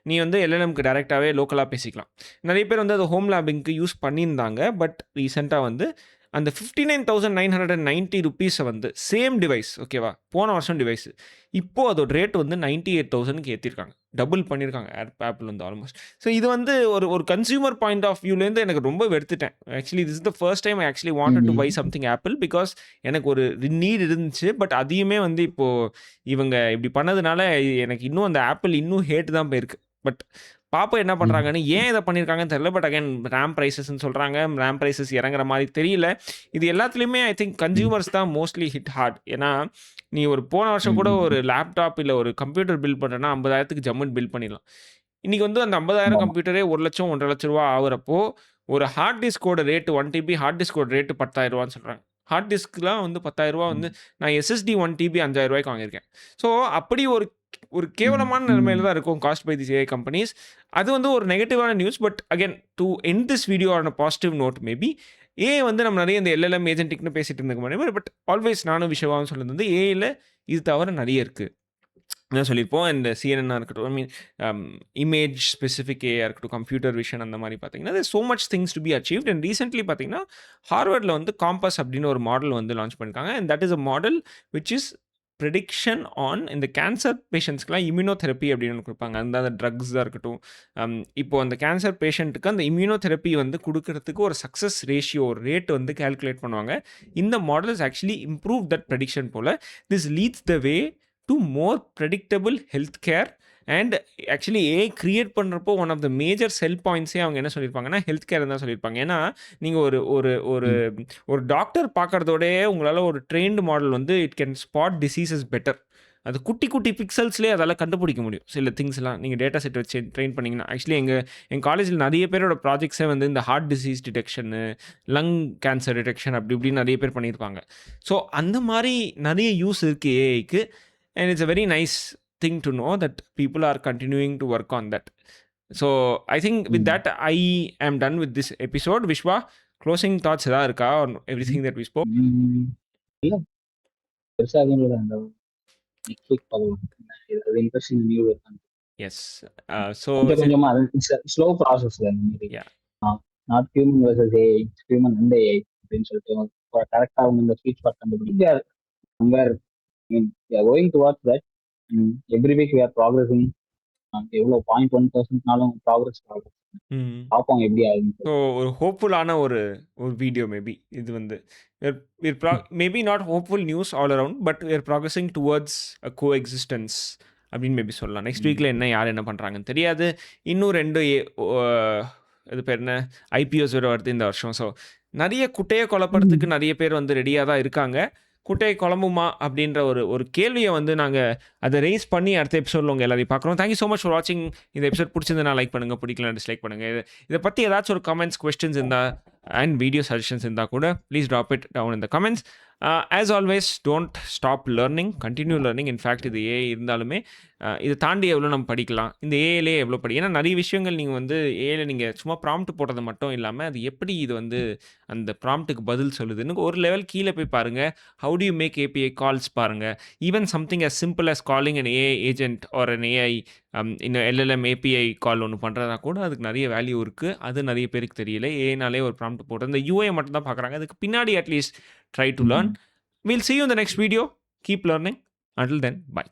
நீ வந்து எல்எல்எம்க்கு டேரெக்டாகவே லோக்கலாக பேசிக்கலாம். நிறைய பேர் வந்து அது ஹோம் லேபிங்க்கு யூஸ் பண்ணியிருந்தாங்க. பட் ரீசெண்டாக வந்து அந்த 59,990 ருபீஸை வந்து சேம் டிவைஸ் ஓகேவா, போன வருஷம் டிவைஸ் இப்போது அதோட ரேட் வந்து 98,000க்கு ஏற்றிருக்காங்க. டபுள் பண்ணியிருக்காங்க ஆப்பிள் வந்து ஆல்மோஸ்ட். ஸோ இது வந்து ஒரு ஒரு கன்சியூமர் பாயிண்ட் ஆஃப் வியூலேருந்து எனக்கு ரொம்ப வெறுத்துட்டேன். Actually this is the first time I actually wanted to buy hmm. Something Apple because எனக்கு ஒரு நீட் இருந்துச்சு. பட் அதையுமே வந்து இப்போது இவங்க இப்படி பண்ணதுனால எனக்கு இன்னும் அந்த ஆப்பிள் இன்னும் ஹேட் தான் போயிருக்கு. பட் பாப்போம் என்ன பண்ணுறாங்கன்னு. ஏன் இதை பண்ணியிருக்காங்கன்னு தெரியல. பட் அகைன் ரேம் ப்ரைஸஸ்ன்னு சொல்கிறாங்க. ரேம் ப்ரைஸஸ் இறங்குற மாதிரி தெரியல. இது எல்லாத்துலேயுமே ஐ திங்க் கன்சியூமர்ஸ் தான் மோஸ்ட்லி ஹிட் ஹார்ட். ஏன்னா நீ ஒரு போன வருஷம் கூட ஒரு லேப்டாப் இல்லை ஒரு கம்ப்யூட்டர் பில் பண்ணுறேன்னா 50,000க்கு ஜம்முன்னு பில் பண்ணிடலாம். இன்றைக்கி வந்து அந்த 50,000 கம்ப்யூட்டரே 1 லட்சம் 1.5 லட்ச ரூபா ஆகுறப்போ ஒரு ஹார்ட் டிஸ்கோட ரேட்டு 1 TB ஹார்ட் டிஸ்கோட ரேட்டு 10,000 ரூபான்னு சொல்கிறாங்க. ஹார்ட் டிஸ்க்லாம் வந்து 10,000 ரூபா வந்து நான் SSD 1 TB 5,000 ரூபாய்க்கு வாங்கியிருக்கேன். ஸோ அப்படி ஒரு கேவலமான நிலைமையில தான் இருக்கும் cost by this AI companies. அது வந்து ஒரு நெகட்டிவான news. But again to end this video on a positive note maybe AI வந்து நம்ம நிறைய இந்த LLM ஏஜென்டிக்னு பேசிட்டு இருந்துக்க மாதிரி. பட் ஆல்வேஸ் நானும் விஷயவாகவும் சொல்லுறது வந்து ஏஐயில் இது தவிர நிறைய இருக்குது என்ன சொல்லியிருப்போம். அண்ட் சிஎன்என்னாக இருக்கட்டும், ஐ மீன் இமேஜ் ஸ்பெசிஃபிக் ஏஆ இருக்கட்டும், கம்ப்யூட்டர் விஷன் அந்த மாதிரி பார்த்தீங்கன்னா தேர் so much things to be achieved. And recently பார்த்தீங்கன்னா ஹார்வர்டில் வந்து காம்பஸ் அப்படின்னு ஒரு மாடல் வந்து லான்ச் பண்ணியிருக்காங்க. And that is a model which is prediction on இந்த கேன்சர் பேஷண்ட்ஸ்க்குலாம் இம்யூனோதெரப்பி அப்படின்னு கொடுப்பாங்க. அந்த ட்ரக்ஸாக இருக்கட்டும், இப்போது அந்த கேன்சர் பேஷண்ட்டுக்கு அந்த இம்யூனோதெரப்பி வந்து கொடுக்கறதுக்கு ஒரு சக்ஸஸ் ரேஷியோ ஒரு ரேட் வந்து கேல்குலேட் பண்ணுவாங்க. இந்த model is actually improve that prediction போல். This leads the way to more predictable health care. And actually AI create பண்ணுறப்போ one of the major sell பாயிண்ட்ஸே அவங்க என்ன சொல்லியிருப்பாங்கன்னா ஹெல்த் கேர் தான் சொல்லியிருப்பாங்க. ஏன்னா நீங்கள் ஒரு ஒரு ஒரு ஒரு டாக்டர் பார்க்குறதோடயே உங்களால் ஒரு ட்ரெயின்டு மாடல் வந்து it can spot diseases better. அது குட்டி குட்டி பிக்சல்ஸ்லேயே அதால் கண்டுபிடிக்க முடியும் சில திங்ஸ்லாம் நீங்கள் டேட்டா செட் வச்சு ட்ரெயின் பண்ணிங்கன்னா. ஆக்சுவலி எங்கள் காலேஜில் நிறைய பேரோட ப்ராஜெக்ட்ஸே வந்து இந்த heart disease டிடெக்ஷனு, lung cancer detection அப்படி இப்படின்னு நிறைய பேர் பண்ணியிருப்பாங்க. ஸோ அந்த மாதிரி நிறைய யூஸ் இருக்குது ஏஐக்கு. And it's a very nice thing to know that people are continuing to work on that. So I think with that I am done with this episode. Vishwa, closing thoughts edha irukka on everything that we spoke? இல்ல பெருசா எதுவும் இல்லை. அந்த next week பார்க்கலாம். இது interesting new இருக்காங்க. Yes. So கொஞ்சமா slow process அந்த மாதிரி. yeah. Not human versus AI, human and AI அப்படின்னு சொல்லிட்டு கரெக்டாக அவங்க இந்த ஸ்வீட் ஸ்பாட் கண்டுபிடிச்சு somewhere I mean, we are going towards that. Every week we are progressing. எவ்வளோ 0.1%னாலும் ப்ராக்ரஸ் பார்ப்போம் எப்படி ஆகுது. ஸோ ஒரு ஹோப்ஃபுல்லான ஒரு வீடியோ மேபி இது வந்து maybe not hopeful news all around, but we are progressing towards a coexistence அப்படின்னு மேபி சொல்லலாம். நெக்ஸ்ட் வீக்கில் என்ன யார் என்ன பண்ணுறாங்கன்னு தெரியாது. இன்னும் 2 இது பேர் என்ன IPOs வருது இந்த வருஷம். ஸோ நிறைய குட்டையை குழப்பறதுக்கு நிறைய பேர் வந்து ரெடியாக தான் இருக்காங்க. குட்டை குழம்புமா அப்படின்ற ஒரு கேள்வியை வந்து நாங்கள் அதை ரேஸ் பண்ணி அடுத்த எபிசோடில் உங்கள் எல்லாரையும் பார்க்குறோம். தேங்க்யூ ஸோ மச் ஃபார் வாட்சிங். இந்த எபிசோட் பிடிச்சிருந்தா லைக் பண்ணுங்கள், பிடிக்கலாம் டிஸ்லைக் பண்ணுங்கள். இதை பற்றி ஏதாச்சும் ஒரு கமெண்ட்ஸ், கொஸ்டின்ஸ் இருந்தால் அண்ட் வீடியோ சஜஷன்ஸ் இருந்தால் கூட please drop it down in the comments. As always don't stop learning, continue learning. In fact இது ஏஐ இருந்தாலுமே இதை தாண்டி எவ்வளோ நம்ம படிக்கலாம், இந்த ஏஐலே எவ்வளோ ஏன்னா நிறைய விஷயங்கள் நீங்கள் வந்து ஏஐல நீங்கள் சும்மா ப்ராம்ப்ட் போட்டது மட்டும் இல்லாமல் அது எப்படி இது வந்து அந்த ப்ராம்ப்ட்டுக்கு பதில் சொல்லுதுன்னு ஒரு லெவல் கீழே போய் பாருங்கள். How to you make API calls பாருங்கள். Even something as simple as calling an AI agent or an AI இன்னும் LLM API கால் ஒன்று பண்ணுறதா கூட அதுக்கு நிறைய வேல்யூ இருக்குது. அது நிறைய பேருக்கு தெரியல. ஏனாலே ஒரு ப்ராம்ப்ட் போட்டு இந்த UI மட்டும் தான் பார்க்குறாங்க. அதுக்கு பின்னாடி at least try to learn. We'll see you in the next video. Keep learning. Until then, bye.